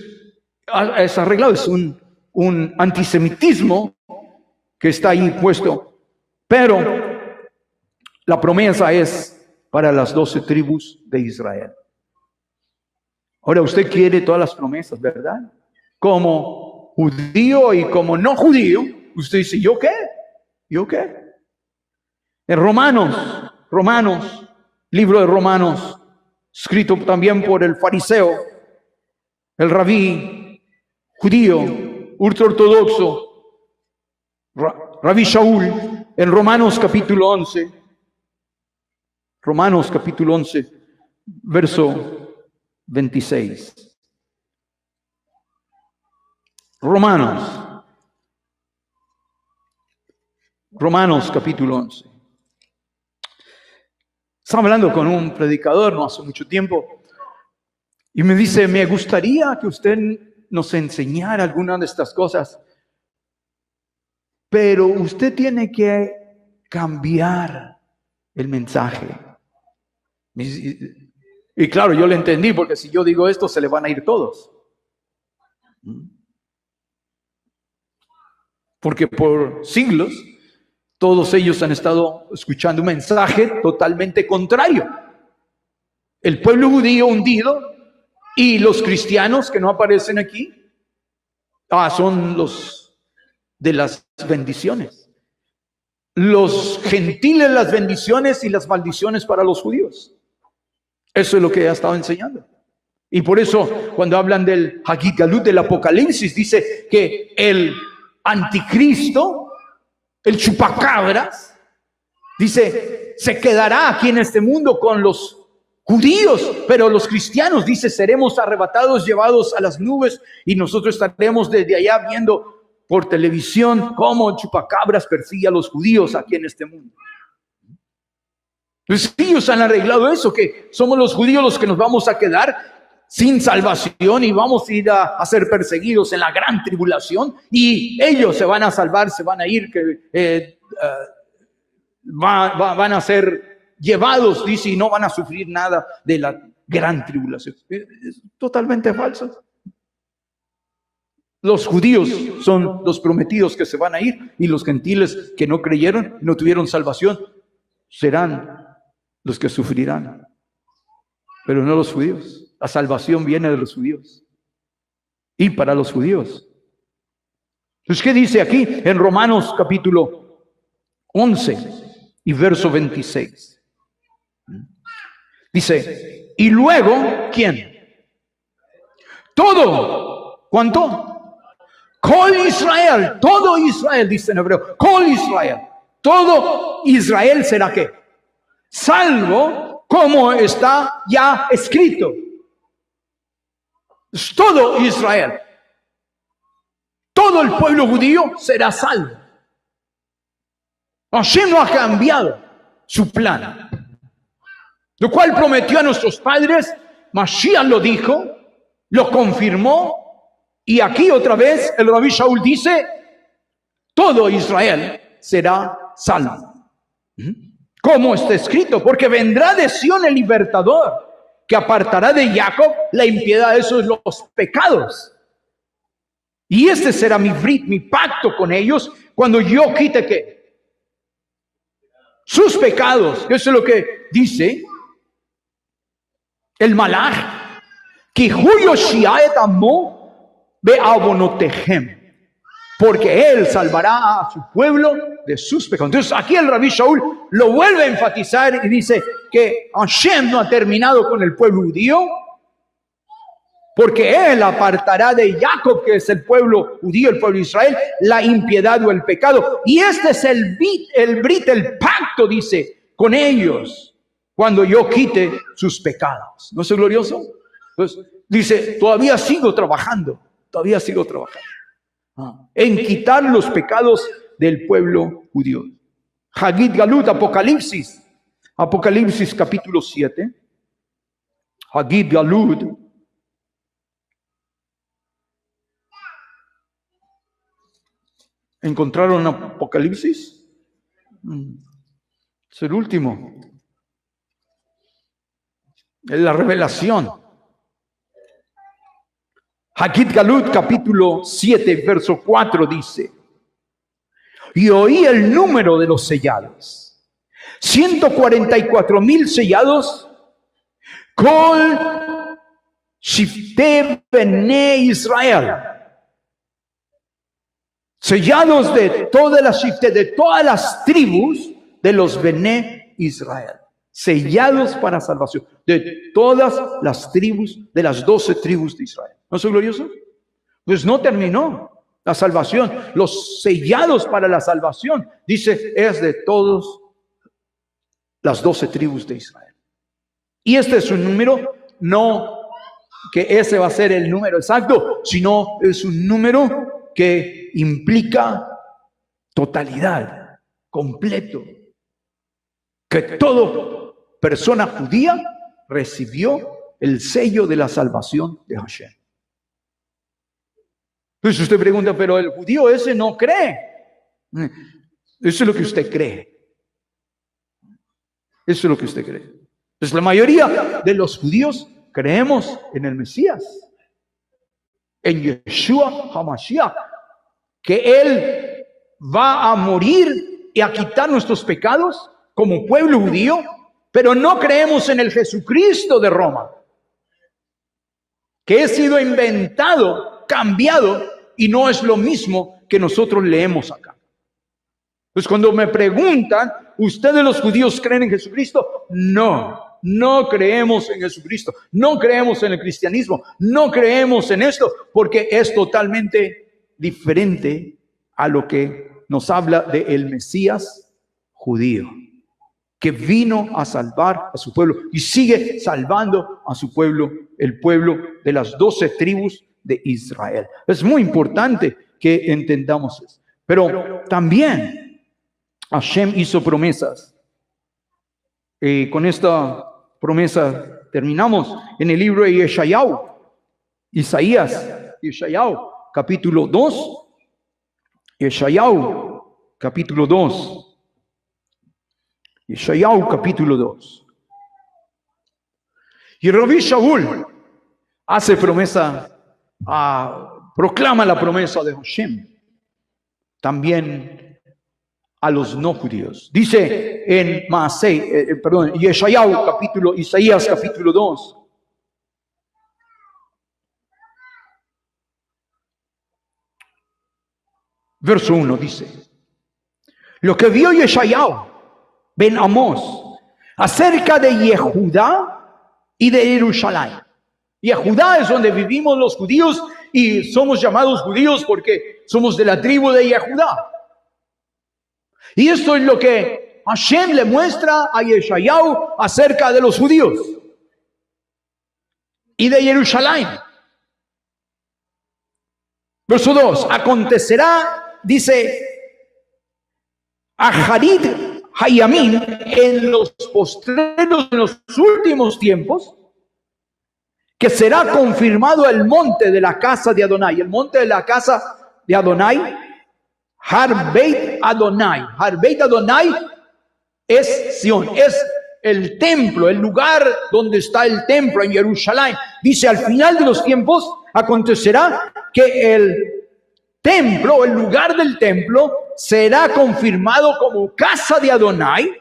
es arreglado, es un antisemitismo que está ahí puesto, pero la promesa es para las 12 tribus de Israel. Ahora usted quiere todas las promesas, ¿verdad? Como judío y como no judío, usted dice, ¿yo qué? ¿Yo qué? En Romanos, libro de Romanos, escrito también por el fariseo, el rabí judío, ultraortodoxo, Rabí Shaul, en Romanos capítulo 11, verso 26. Romanos capítulo 11. Estaba hablando con un predicador no hace mucho tiempo y me dice, me gustaría que usted nos enseñara alguna de estas cosas, pero usted tiene que cambiar el mensaje. Y claro, yo le entendí, porque si yo digo esto, se le van a ir todos. Porque por siglos, todos ellos han estado escuchando un mensaje totalmente contrario. El pueblo judío hundido y los cristianos que no aparecen aquí, son los de las bendiciones. Los gentiles las bendiciones y las maldiciones para los judíos. Eso es lo que ha estado enseñando. Y por eso cuando hablan del Hagid Galut, del Apocalipsis, dice que el anticristo, el chupacabras, dice, se quedará aquí en este mundo con los judíos, pero los cristianos, dice, seremos arrebatados, llevados a las nubes y nosotros estaremos desde allá viendo por televisión cómo el chupacabras persigue a los judíos aquí en este mundo. Los judíos han arreglado eso, que somos los judíos los que nos vamos a quedar sin salvación y vamos a ir a ser perseguidos en la gran tribulación, y ellos se van a salvar, se van a ir, van a ser llevados, dice, y no van a sufrir nada de la gran tribulación. Es totalmente falso. Los judíos son los prometidos que se van a ir, y los gentiles que no creyeron, no tuvieron salvación, serán los que sufrirán, pero no los judíos. La salvación viene de los judíos y para los judíos. Entonces, ¿qué dice aquí en Romanos capítulo 11 y verso 26? Dice, y luego, ¿quién? Todo. ¿Cuánto? Kol Israel, todo Israel, dice en hebreo, Kol Israel, todo Israel será ¿qué? Salvo como está ya escrito. Todo Israel, todo el pueblo judío será salvo. Hashem no ha cambiado su plan, lo cual prometió a nuestros padres. Mashiach lo dijo, lo confirmó, y aquí otra vez el Rabí Shaul dice, todo Israel será salvo. ¿Cómo está escrito? Porque vendrá de Sión el libertador, que apartará de Jacob la impiedad, esos los pecados. Y este será mi brit, mi pacto con ellos, cuando yo quite ¿qué? Sus pecados. Eso es lo que dice el Malach, que Huyo Shiaet Amo Be'avonotehem, porque él salvará a su pueblo de sus pecados. Entonces aquí el Rabí Shaul lo vuelve a enfatizar y dice que Hashem no ha terminado con el pueblo judío, porque él apartará de Jacob, que es el pueblo judío, el pueblo de Israel, la impiedad o el pecado. Y este es el brit, el pacto, dice, con ellos, cuando yo quite sus pecados. ¿No es glorioso? Pues dice, todavía sigo trabajando en quitar los pecados del pueblo judío. Hagid Galut, Apocalipsis capítulo 7. Hagid Galut. ¿Encontraron Apocalipsis? Es el último. Es la revelación. Hagid Galut capítulo 7 verso 4 dice, y oí el número de los sellados, 144,000 sellados, Kol Shiftei Bene Israel, sellados de todas las tribus de los Bene Israel, sellados para salvación, de todas las tribus, de las 12 tribus de Israel. ¿No es glorioso? Pues no terminó la salvación. Los sellados para la salvación, dice, es de todas las 12 tribus de Israel. Y este es un número, no que ese va a ser el número exacto, sino es un número que implica totalidad, completo, que todo persona judía recibió el sello de la salvación de Hashem. Entonces usted pregunta, pero el judío ese no cree. Eso es lo que usted cree. Eso es lo que usted cree. Pues la mayoría de los judíos creemos en el Mesías, en Yeshua HaMashiach, que Él va a morir y a quitar nuestros pecados como pueblo judío, pero no creemos en el Jesucristo de Roma, que ha sido inventado, cambiado, y no es lo mismo que nosotros leemos acá. Pues cuando me preguntan, ¿ustedes los judíos creen en Jesucristo? No, no creemos en Jesucristo, no creemos en el cristianismo, no creemos en esto, porque es totalmente diferente a lo que nos habla de el Mesías judío, que vino a salvar a su pueblo y sigue salvando a su pueblo, el pueblo de las 12 tribus de Israel. Es muy importante que entendamos eso. Pero también Hashem hizo promesas. Con esta promesa terminamos en el libro de Yeshayahu, capítulo 2. Yeshayahu, capítulo 2. Yeshayahu, capítulo 2. Y Rabbi Shaul hace promesa, proclama la promesa de Hashem también a los no judíos. Dice en Isaías capítulo 2. Verso 1 dice: lo que vio Yeshayahu ben Amós acerca de Yehudá y de Jerusalén. Yehudá es donde vivimos los judíos y somos llamados judíos porque somos de la tribu de Yehudá. Y esto es lo que Hashem le muestra a Yeshayahu acerca de los judíos y de Jerusalén. Verso 2: acontecerá, dice, a Harid Hayamim, en los postreros, en los últimos tiempos, que será confirmado el monte de la casa de Adonai. El monte de la casa de Adonai, Har Beit Adonai. Har Beit Adonai es Sion, es el templo, el lugar donde está el templo en Jerusalén. Dice, al final de los tiempos acontecerá que el templo, el lugar del templo, será confirmado como casa de Adonai,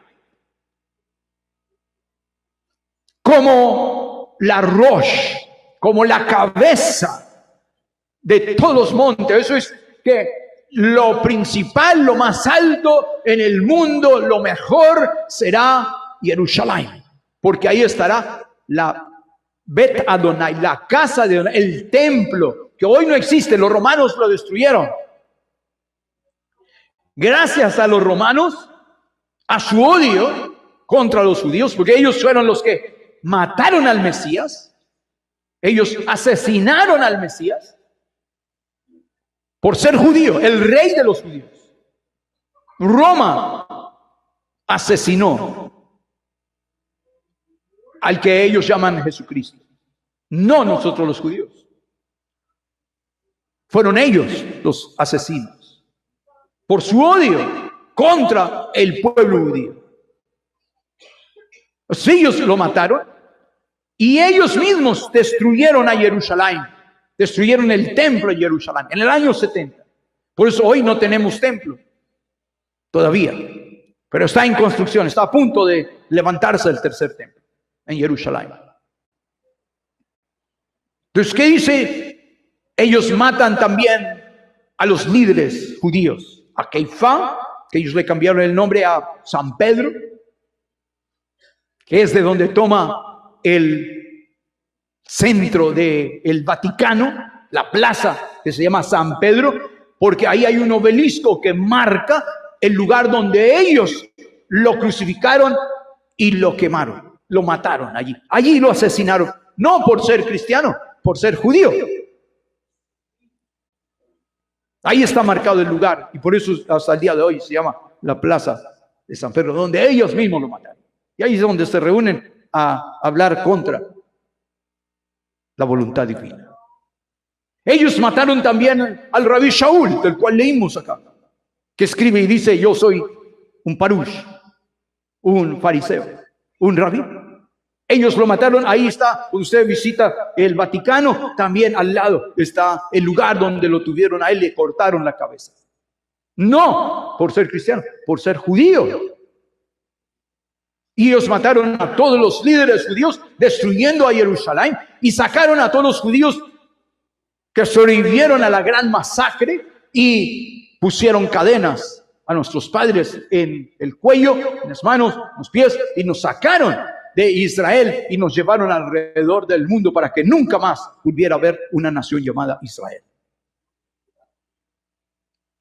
como la Rosh, como la cabeza de todos los montes. Eso es que lo principal, lo más alto en el mundo, lo mejor será Jerusalén, porque ahí estará la Bet Adonai, la casa de Adonai, el templo, que hoy no existe. Los romanos lo destruyeron. Gracias a los romanos, a su odio contra los judíos, porque ellos fueron los que mataron al Mesías, ellos asesinaron al Mesías por ser judío, el rey de los judíos. Roma asesinó al que ellos llaman Jesucristo, no nosotros los judíos. Fueron ellos los asesinos por su odio contra el pueblo judío. Pues ellos lo mataron y ellos mismos destruyeron a Jerusalén, destruyeron el templo de Jerusalén en el año 70. Por eso hoy no tenemos templo todavía, pero está en construcción, está a punto de levantarse el tercer templo en Jerusalén. Entonces, ¿qué dice? Ellos matan también a los líderes judíos, a Keifá, que ellos le cambiaron el nombre a San Pedro, que es de donde toma el centro del Vaticano, la plaza que se llama San Pedro, porque ahí hay un obelisco que marca el lugar donde ellos lo crucificaron y lo quemaron, lo mataron allí. Allí lo asesinaron, no por ser cristiano, por ser judío. Ahí está marcado el lugar y por eso hasta el día de hoy se llama la plaza de San Pedro, donde ellos mismos lo mataron. Y ahí es donde se reúnen a hablar contra la voluntad divina. Ellos mataron también al rabí Shaul, del cual leímos acá, que escribe y dice: yo soy un parush, un fariseo, un rabí. Ellos lo mataron. Ahí está, cuando usted visita el Vaticano, también al lado está el lugar donde lo tuvieron. A él le cortaron la cabeza. No por ser cristiano, por ser judío. Y ellos mataron a todos los líderes judíos, destruyendo a Jerusalén, y sacaron a todos los judíos que sobrevivieron a la gran masacre y pusieron cadenas a nuestros padres en el cuello, en las manos, en los pies, y nos sacaron de Israel y nos llevaron alrededor del mundo para que nunca más pudiera haber una nación llamada Israel.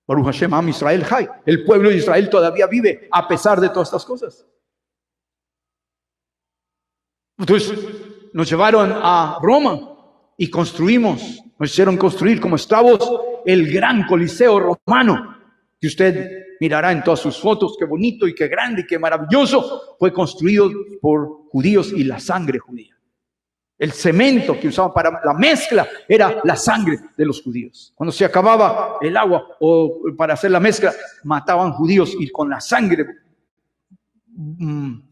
Baruch Hashem, Am Israel Hay. El pueblo de Israel todavía vive a pesar de todas estas cosas. Entonces nos llevaron a Roma y construimos, nos hicieron construir como esclavos el gran Coliseo romano, que usted mirará en todas sus fotos. Qué bonito y qué grande y qué maravilloso. Fue construido por judíos y la sangre judía. El cemento que usaban para la mezcla era la sangre de los judíos. Cuando se acababa el agua o para hacer la mezcla, mataban judíos y con la sangre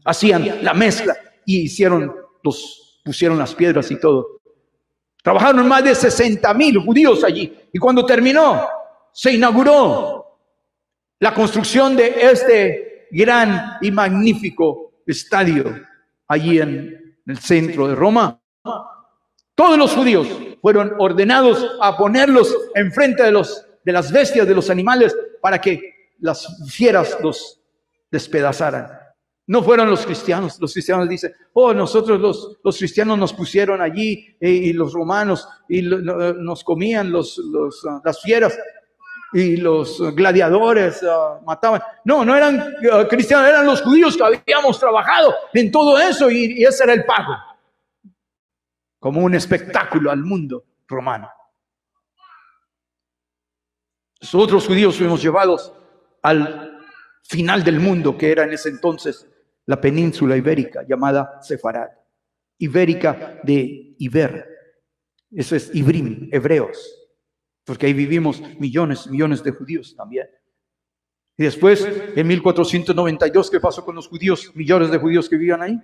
hacían la mezcla y pusieron las piedras y todo. Trabajaron más de 60,000 judíos allí. Y cuando terminó, se inauguró la construcción de este gran y magnífico estadio allí en el centro de Roma. Todos los judíos fueron ordenados a ponerlos enfrente de las bestias, de los animales, para que las fieras los despedazaran. No fueron los cristianos. Los cristianos dicen: oh, nosotros los cristianos nos pusieron allí y los romanos y nos comían las fieras y los gladiadores mataban. No eran cristianos, eran los judíos que habíamos trabajado en todo eso y ese era el pago. Como un espectáculo al mundo romano. Nosotros judíos fuimos llevados al final del mundo, que era en ese entonces la península ibérica, llamada Sefarad. Ibérica de Iber. Eso es Ibrim, hebreos. Porque ahí vivimos millones de judíos también. Y después, en 1492, ¿qué pasó con los judíos? Millones de judíos que vivían ahí.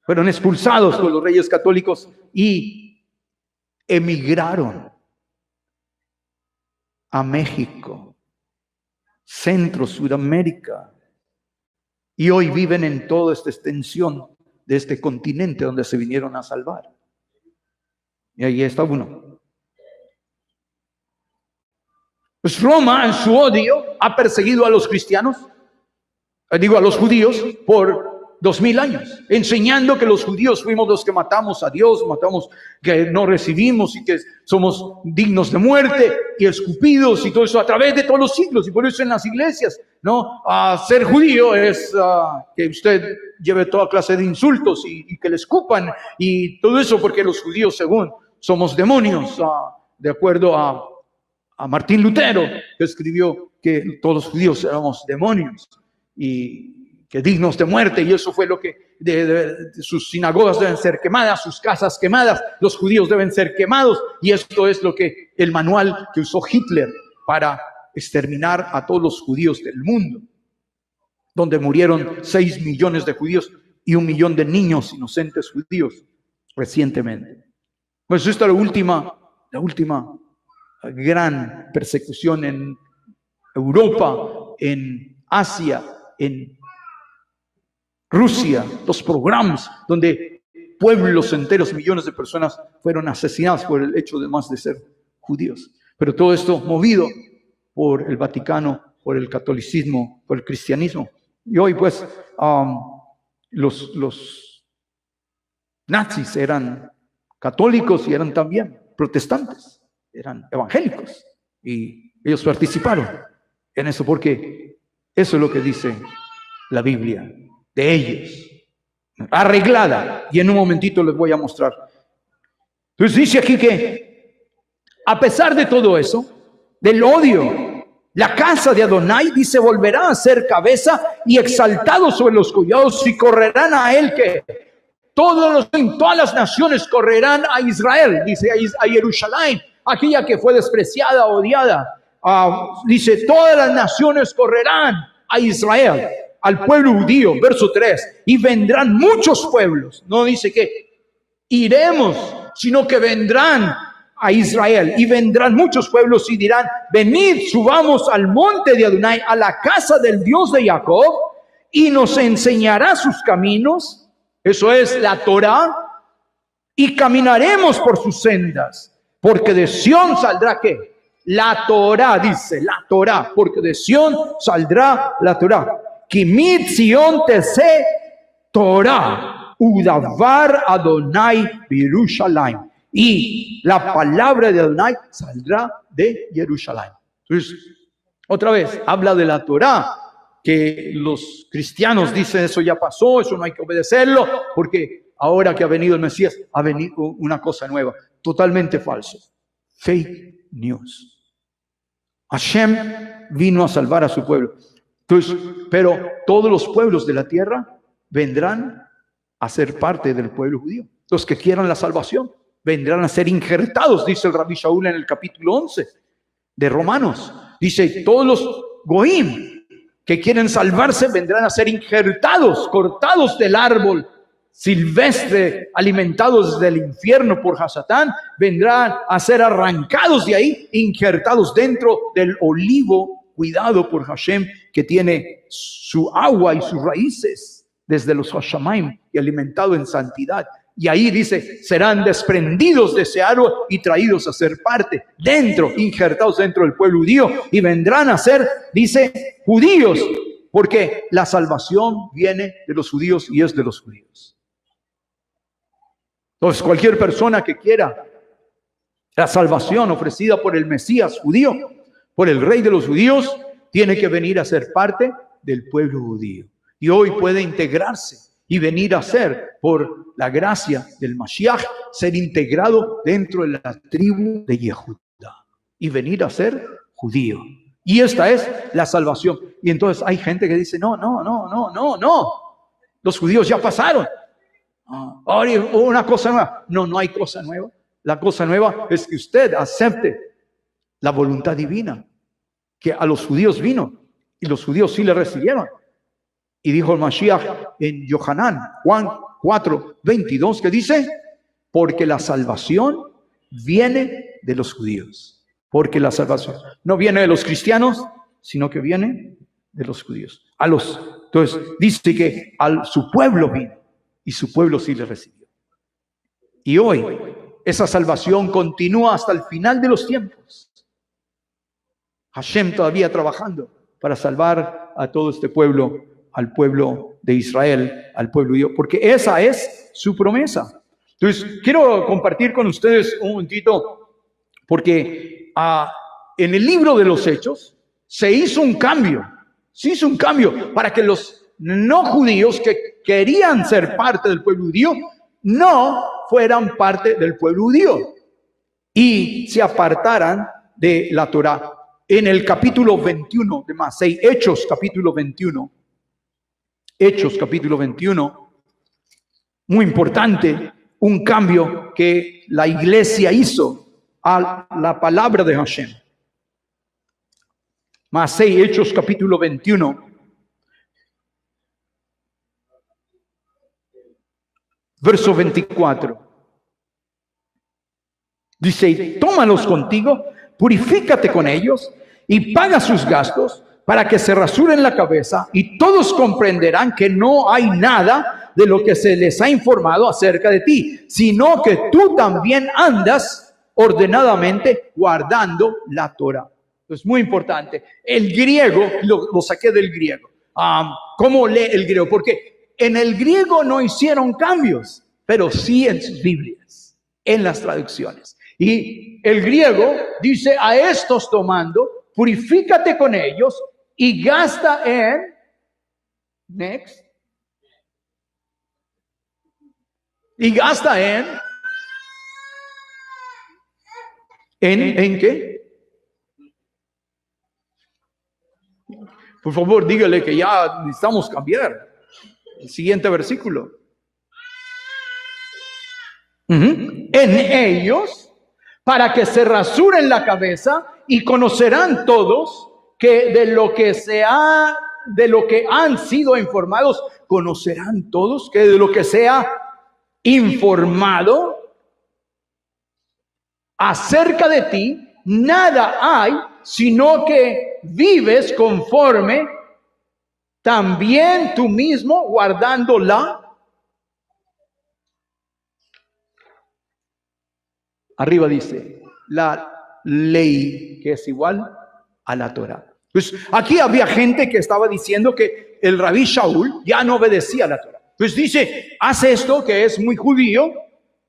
Fueron expulsados por los reyes católicos y emigraron a México, Centro, Sudamérica. Y hoy viven en toda esta extensión de este continente donde se vinieron a salvar. Y ahí está uno. Pues Roma, en su odio, ha perseguido a los cristianos, a los judíos, por 2000 años, enseñando que los judíos fuimos los que matamos a Dios, que no recibimos y que somos dignos de muerte y escupidos y todo eso a través de todos los siglos. Y por eso en las iglesias, ser judío es que usted lleve toda clase de insultos y que le escupan y todo eso, porque los judíos, según, somos demonios, de acuerdo a Martín Lutero, que escribió que todos los judíos éramos demonios y que dignos de muerte, y eso fue lo que sus sinagogas deben ser quemadas, sus casas quemadas, los judíos deben ser quemados, y esto es lo que el manual que usó Hitler para exterminar a todos los judíos del mundo, donde murieron 6 millones de judíos y 1 millón de niños inocentes judíos recientemente. Pues esta es la última gran persecución en Europa, en Asia, en Rusia, los pogroms, donde pueblos enteros, millones de personas fueron asesinadas por el hecho de ser judíos. Pero todo esto movido por el Vaticano, por el catolicismo, por el cristianismo. Y hoy pues los nazis eran católicos y eran también protestantes, eran evangélicos. Y ellos participaron en eso porque eso es lo que dice la Biblia de ellos, arreglada, y en un momentito les voy a mostrar. Entonces dice aquí que a pesar de todo eso, del odio La casa de Adonai, dice, volverá a ser cabeza y exaltado sobre los collados, y correrán a él que todas las naciones correrán a Israel, dice, a Jerusalén, aquella que fue despreciada, odiada. Dice, todas las naciones correrán a Israel, al pueblo judío, verso 3, y vendrán muchos pueblos. No dice que iremos, sino que vendrán a Israel, y vendrán muchos pueblos y dirán, venid, subamos al monte de Adonai, a la casa del Dios de Jacob, y nos enseñará sus caminos, eso es la Torá, y caminaremos por sus sendas, porque de Sión saldrá ¿qué? La Torá, dice, la Torá, porque de Sión saldrá la Torá. Kimit Sion tese Torá, udavar Adonai Yerushalayim. Y la palabra de Adonai saldrá de Jerusalén. Entonces, otra vez, habla de la Torá, que los cristianos dicen eso ya pasó, eso no hay que obedecerlo, porque ahora que ha venido el Mesías, ha venido una cosa nueva. Totalmente falso. Fake news. Hashem vino a salvar a su pueblo. Entonces, pero todos los pueblos de la tierra vendrán a ser parte del pueblo judío. Los que quieran la salvación vendrán a ser injertados, dice el Rabbi Shaul en el capítulo 11 de Romanos. Dice, todos los goim que quieren salvarse vendrán a ser injertados, cortados del árbol silvestre, alimentados del infierno por Hasatán, vendrán a ser arrancados de ahí, injertados dentro del olivo, cuidado por Hashem, que tiene su agua y sus raíces desde los Hashamayim y alimentado en santidad. Y ahí dice, serán desprendidos de ese árbol y traídos a ser parte, dentro, injertados dentro del pueblo judío, y vendrán a ser, dice, judíos, porque la salvación viene de los judíos y es de los judíos. Entonces, cualquier persona que quiera la salvación ofrecida por el Mesías judío, por el Rey de los judíos, tiene que venir a ser parte del pueblo judío. Y hoy puede integrarse y venir a ser, por la gracia del Mashiach, ser integrado dentro de la tribu de Yehuda y venir a ser judío. Y esta es la salvación. Y entonces hay gente que dice, no. Los judíos ya pasaron. Ahora una cosa nueva. No hay cosa nueva. La cosa nueva es que usted acepte la voluntad divina, que a los judíos vino y los judíos sí le recibieron. Y dijo el Mashiach en Yohanan, Juan 4:22, que dice, porque la salvación viene de los judíos. Porque la salvación no viene de los cristianos, sino que viene de los judíos. Entonces dice que a su pueblo vino y su pueblo sí le recibió. Y hoy esa salvación continúa hasta el final de los tiempos. Hashem todavía trabajando para salvar a todo este pueblo, al pueblo de Israel, al pueblo judío, porque esa es su promesa. Entonces, quiero compartir con ustedes un momentito, porque en el libro de los Hechos se hizo un cambio para que los no judíos que querían ser parte del pueblo judío no fueran parte del pueblo judío y se apartaran de la Torá. En el capítulo 21 de Masei, Hechos capítulo 21, muy importante, un cambio que la iglesia hizo a la palabra de Hashem. Masei, Hechos capítulo 21, verso 24. Dice, tómalos contigo, purifícate con ellos y paga sus gastos para que se rasuren la cabeza, y todos comprenderán que no hay nada de lo que se les ha informado acerca de ti, sino que tú también andas ordenadamente guardando la Torá. Es muy importante. El griego, lo saqué del griego. ¿Cómo lee el griego? Porque en el griego no hicieron cambios, pero sí en sus Biblias, en las traducciones. Y el griego dice, a estos tomando, purifícate con ellos y gasta en, next, y gasta ¿en qué? Por favor, dígale que ya necesitamos cambiar. El siguiente versículo. En ellos, para que se rasuren la cabeza y conocerán todos que de lo que han sido informados, conocerán todos que de lo que sea informado acerca de ti, nada hay, sino que vives conforme también tú mismo guardando arriba dice, la ley, que es igual a la Torah. Pues aquí había gente que estaba diciendo que el Rabí Shaul ya no obedecía a la Torah. Pues dice, haz esto que es muy judío,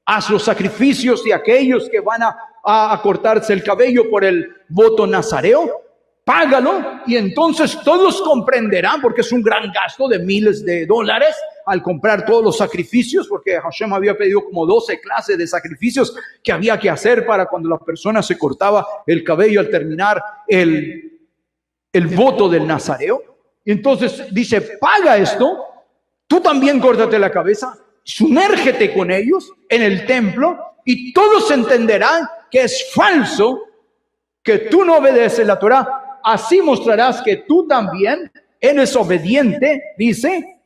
haz los sacrificios de aquellos que van a cortarse el cabello por el voto nazareo, págalo y entonces todos comprenderán, porque es un gran gasto de miles de dólares al comprar todos los sacrificios, porque Hashem había pedido como 12 clases de sacrificios que había que hacer para cuando la persona se cortaba el cabello al terminar el voto del nazareo. Y entonces dice, paga esto, tú también córtate la cabeza, sumérgete con ellos en el templo y todos entenderán que es falso, que tú no obedeces la Torah. Así mostrarás que tú también eres obediente, dice,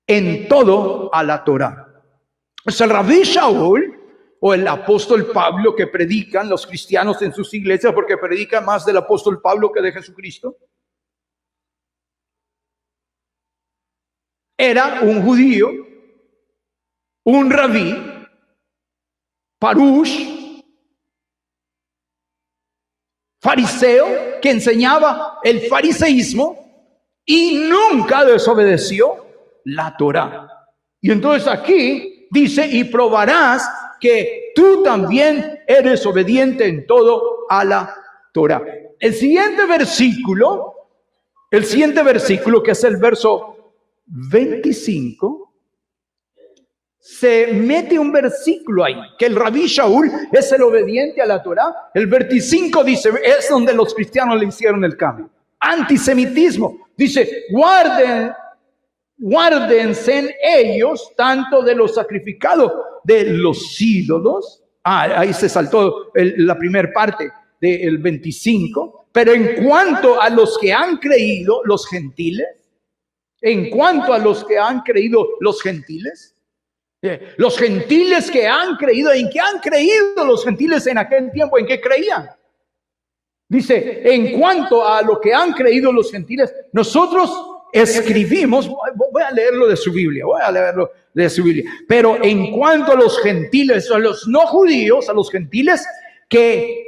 en todo a la Torah. Es el Rabí Shaul o el apóstol Pablo que predican los cristianos en sus iglesias, porque predican más del apóstol Pablo que de Jesucristo. Era un judío, un rabí, parush, fariseo, que enseñaba el fariseísmo y nunca desobedeció la Torah. Y entonces aquí dice, y probarás que tú también eres obediente en todo a la Torah. El siguiente versículo que es el verso 25, se mete un versículo ahí, que el Rabí Shaul es el obediente a la Torah. El 25 dice, es donde los cristianos le hicieron el cambio. Antisemitismo. Dice, guárdense en ellos tanto de lo sacrificado de los ídolos. Ahí se saltó la primera parte del 25. Pero en cuanto a los que han creído, los gentiles, los gentiles que han creído, ¿en qué han creído los gentiles en aquel tiempo? ¿En qué creían? Dice, en cuanto a lo que han creído los gentiles, nosotros escribimos, voy a leerlo de su Biblia, pero en cuanto a los gentiles, a los no judíos, a los gentiles que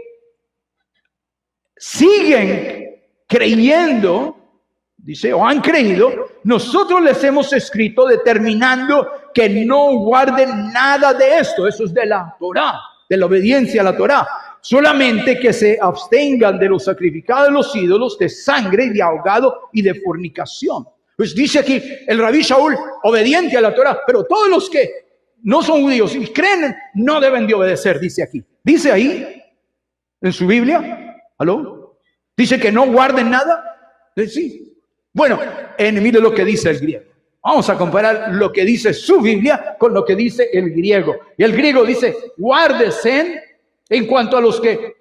siguen creyendo, dice, o han creído, nosotros les hemos escrito determinando que no guarden nada de esto. Eso es de la Torah, de la obediencia a la Torah. Solamente que se abstengan de los sacrificados de los ídolos, de sangre, de ahogado y de fornicación. Pues dice aquí el Rabí Shaul, obediente a la Torah, pero todos los que no son judíos y creen no deben de obedecer, dice aquí. Dice ahí, en su Biblia, ¿aló? Dice que no guarden nada. Sí. Bueno, mire lo que dice el griego. Vamos a comparar lo que dice su Biblia con lo que dice el griego. Y el griego dice, guárdese en cuanto a los que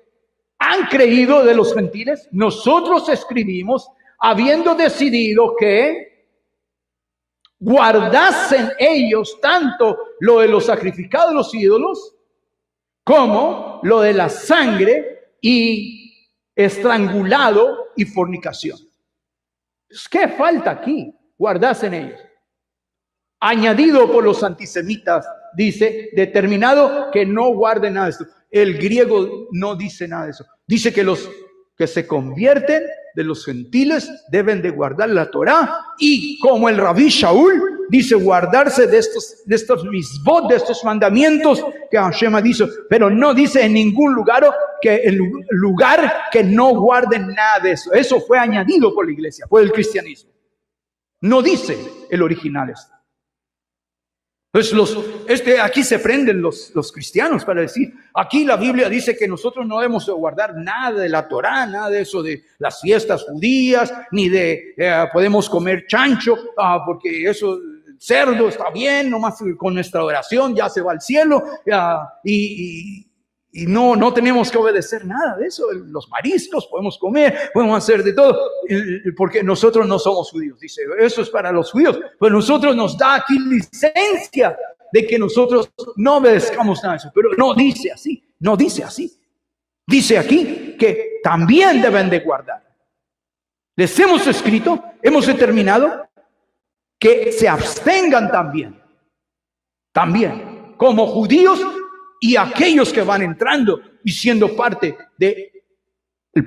han creído de los gentiles. Nosotros escribimos, habiendo decidido que guardasen ellos tanto lo de los sacrificados de los ídolos como lo de la sangre y estrangulado y fornicación. ¿Qué falta aquí? Guardasen ellos. Añadido por los antisemitas, dice, determinado que no guarden nada de esto. El griego no dice nada de eso. Dice que los que se convierten de los gentiles deben de guardar la Torah, y como el Rabí Shaul dice, guardarse de estos misbot, de estos mandamientos que Hashem dice, pero no dice en ningún lugar que no guarden nada de eso. Eso fue añadido por la iglesia, por el cristianismo. No dice el original esto. Entonces, aquí se prenden los cristianos para decir, aquí la Biblia dice que nosotros no debemos de guardar nada de la Torá, nada de eso de las fiestas judías, ni de podemos comer chancho, porque eso, cerdo está bien, nomás con nuestra oración ya se va al cielo, y no tenemos que obedecer nada de eso. Los mariscos podemos comer, podemos hacer de todo, porque nosotros no somos judíos. Dice, eso es para los judíos. Pues nosotros nos da aquí licencia de que nosotros no obedezcamos nada de eso. Pero no dice así, no dice así. Dice aquí que también deben de guardar. Les hemos escrito, hemos determinado que se abstengan también, como judíos, y aquellos que van entrando y siendo parte del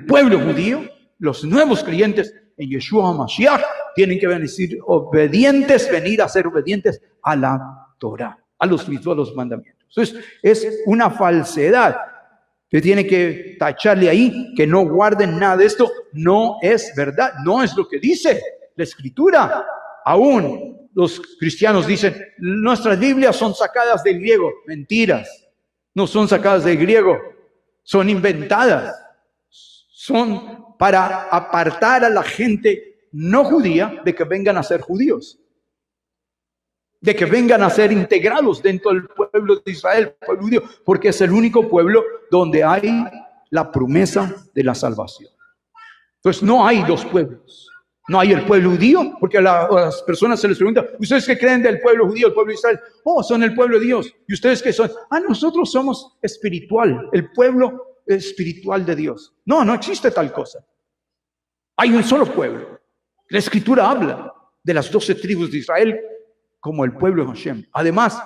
pueblo judío, los nuevos creyentes en Yeshua HaMashiach, tienen que venir a ser obedientes a la Torah, a los mandamientos. Entonces, es una falsedad que tiene que tacharle ahí, que no guarden nada de esto. No es verdad, no es lo que dice la Escritura. Aún los cristianos dicen, nuestras Biblias son sacadas del griego. Mentiras. No son sacadas del griego, son inventadas, son para apartar a la gente no judía de que vengan a ser judíos, de que vengan a ser integrados dentro del pueblo de Israel, pueblo judío, porque es el único pueblo donde hay la promesa de la salvación. Entonces no hay dos pueblos. No hay el pueblo judío, porque a las personas se les pregunta, ¿ustedes qué creen del pueblo judío, el pueblo de Israel? Oh, son el pueblo de Dios. ¿Y ustedes qué son? Nosotros somos espiritual, el pueblo espiritual de Dios. No existe tal cosa. Hay un solo pueblo. La Escritura habla de las 12 tribus de Israel como el pueblo de Hashem. Además,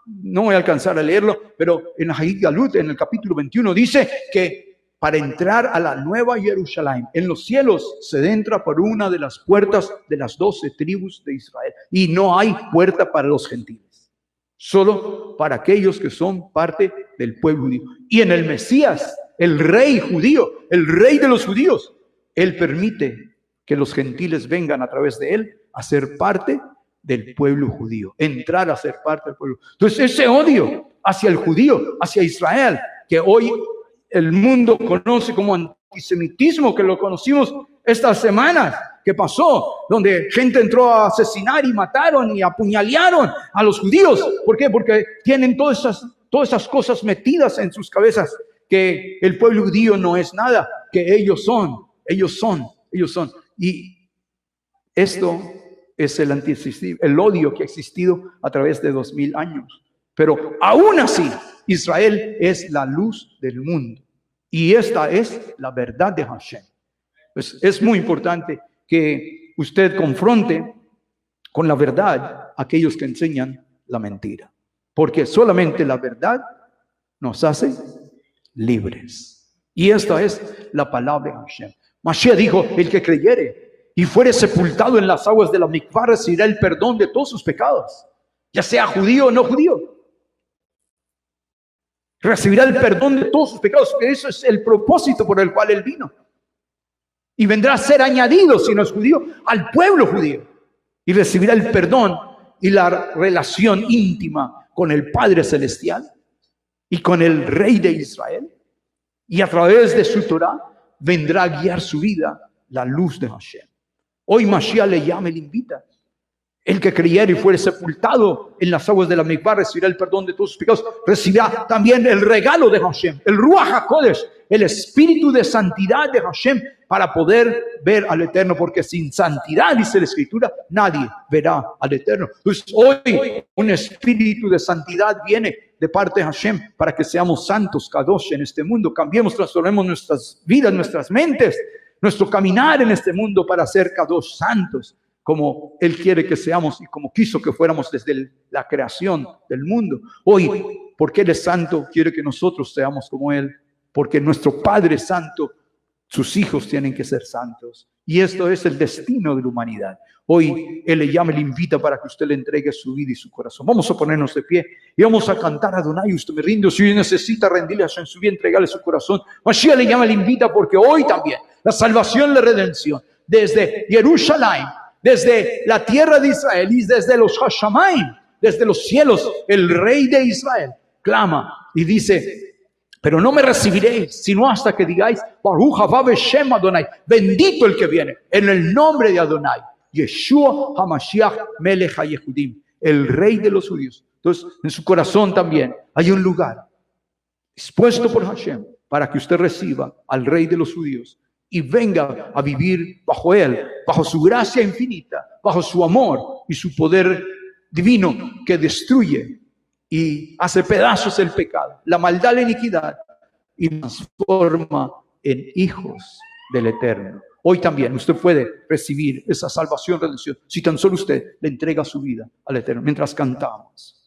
no voy a alcanzar a leerlo, pero en Hagid Galut, en el capítulo 21, dice que para entrar a la nueva Jerusalén, en los cielos, se entra por una de las puertas de las 12 tribus de Israel. Y no hay puerta para los gentiles, solo para aquellos que son parte del pueblo judío. Y en el Mesías, el rey judío, el rey de los judíos, él permite que los gentiles vengan a través de él a ser parte del pueblo judío, entrar a ser parte del pueblo. Entonces, ese odio hacia el judío, hacia Israel, que hoy el mundo conoce como antisemitismo, que lo conocimos estas semanas que pasó, donde gente entró a asesinar y mataron y apuñalearon a los judíos. ¿Por qué? Porque tienen todas esas cosas metidas en sus cabezas, que el pueblo judío no es nada, que ellos son. Y esto es el odio que ha existido a través de 2000 años. Pero aún así, Israel es la luz del mundo. Y esta es la verdad de Hashem. Pues es muy importante que usted confronte con la verdad a aquellos que enseñan la mentira. Porque solamente la verdad nos hace libres. Y esta es la palabra de Hashem. Mashiach dijo, el que creyere y fuere sepultado en las aguas de la mikvah recibirá el perdón de todos sus pecados, ya sea judío o no judío. Recibirá el perdón de todos sus pecados, porque eso es el propósito por el cual él vino. Y vendrá a ser añadido, si no es judío, al pueblo judío. Y recibirá el perdón y la relación íntima con el Padre Celestial y con el Rey de Israel. Y a través de su Torah vendrá a guiar su vida la luz de Hashem. Hoy Mashiach le llama y le invita. El que creyere y fuere sepultado en las aguas de la mikvah recibirá el perdón de todos sus pecados. Recibirá también el regalo de Hashem, el Ruach HaKodesh, el espíritu de santidad de Hashem, para poder ver al Eterno, porque sin santidad, dice la Escritura, nadie verá al Eterno. Pues hoy un espíritu de santidad viene de parte de Hashem para que seamos santos, kadosh, en este mundo. Cambiemos, transformemos nuestras vidas, nuestras mentes, nuestro caminar en este mundo para ser kadosh, santos, como Él quiere que seamos y como quiso que fuéramos desde la creación del mundo. Hoy, porque Él es santo, quiere que nosotros seamos como Él, porque nuestro Padre es santo, sus hijos tienen que ser santos. Y esto es el destino de la humanidad. Hoy Él le llama y le invita para que usted le entregue su vida y su corazón. Vamos a ponernos de pie y vamos a cantar a Adonai. Usted me rinde, si necesita rendirle a su vida, entregarle su corazón. Mashiach le llama y le invita, porque hoy también la salvación, la redención, desde Jerusalén, desde la tierra de Israel y desde los Hashamayim, desde los cielos, el Rey de Israel clama y dice: pero no me recibiréis, sino hasta que digáis, Baruch haba Beshem Adonai, bendito el que viene, en el nombre de Adonai, Yeshua HaMashiach Melech HaYehudim, el Rey de los judíos. Entonces, en su corazón también hay un lugar dispuesto por Hashem para que usted reciba al Rey de los judíos y venga a vivir bajo Él, bajo su gracia infinita, bajo su amor y su poder divino que destruye y hace pedazos el pecado, la maldad, la iniquidad, y transforma en hijos del Eterno. Hoy también usted puede recibir esa salvación, redención, si tan solo usted le entrega su vida al Eterno mientras cantamos.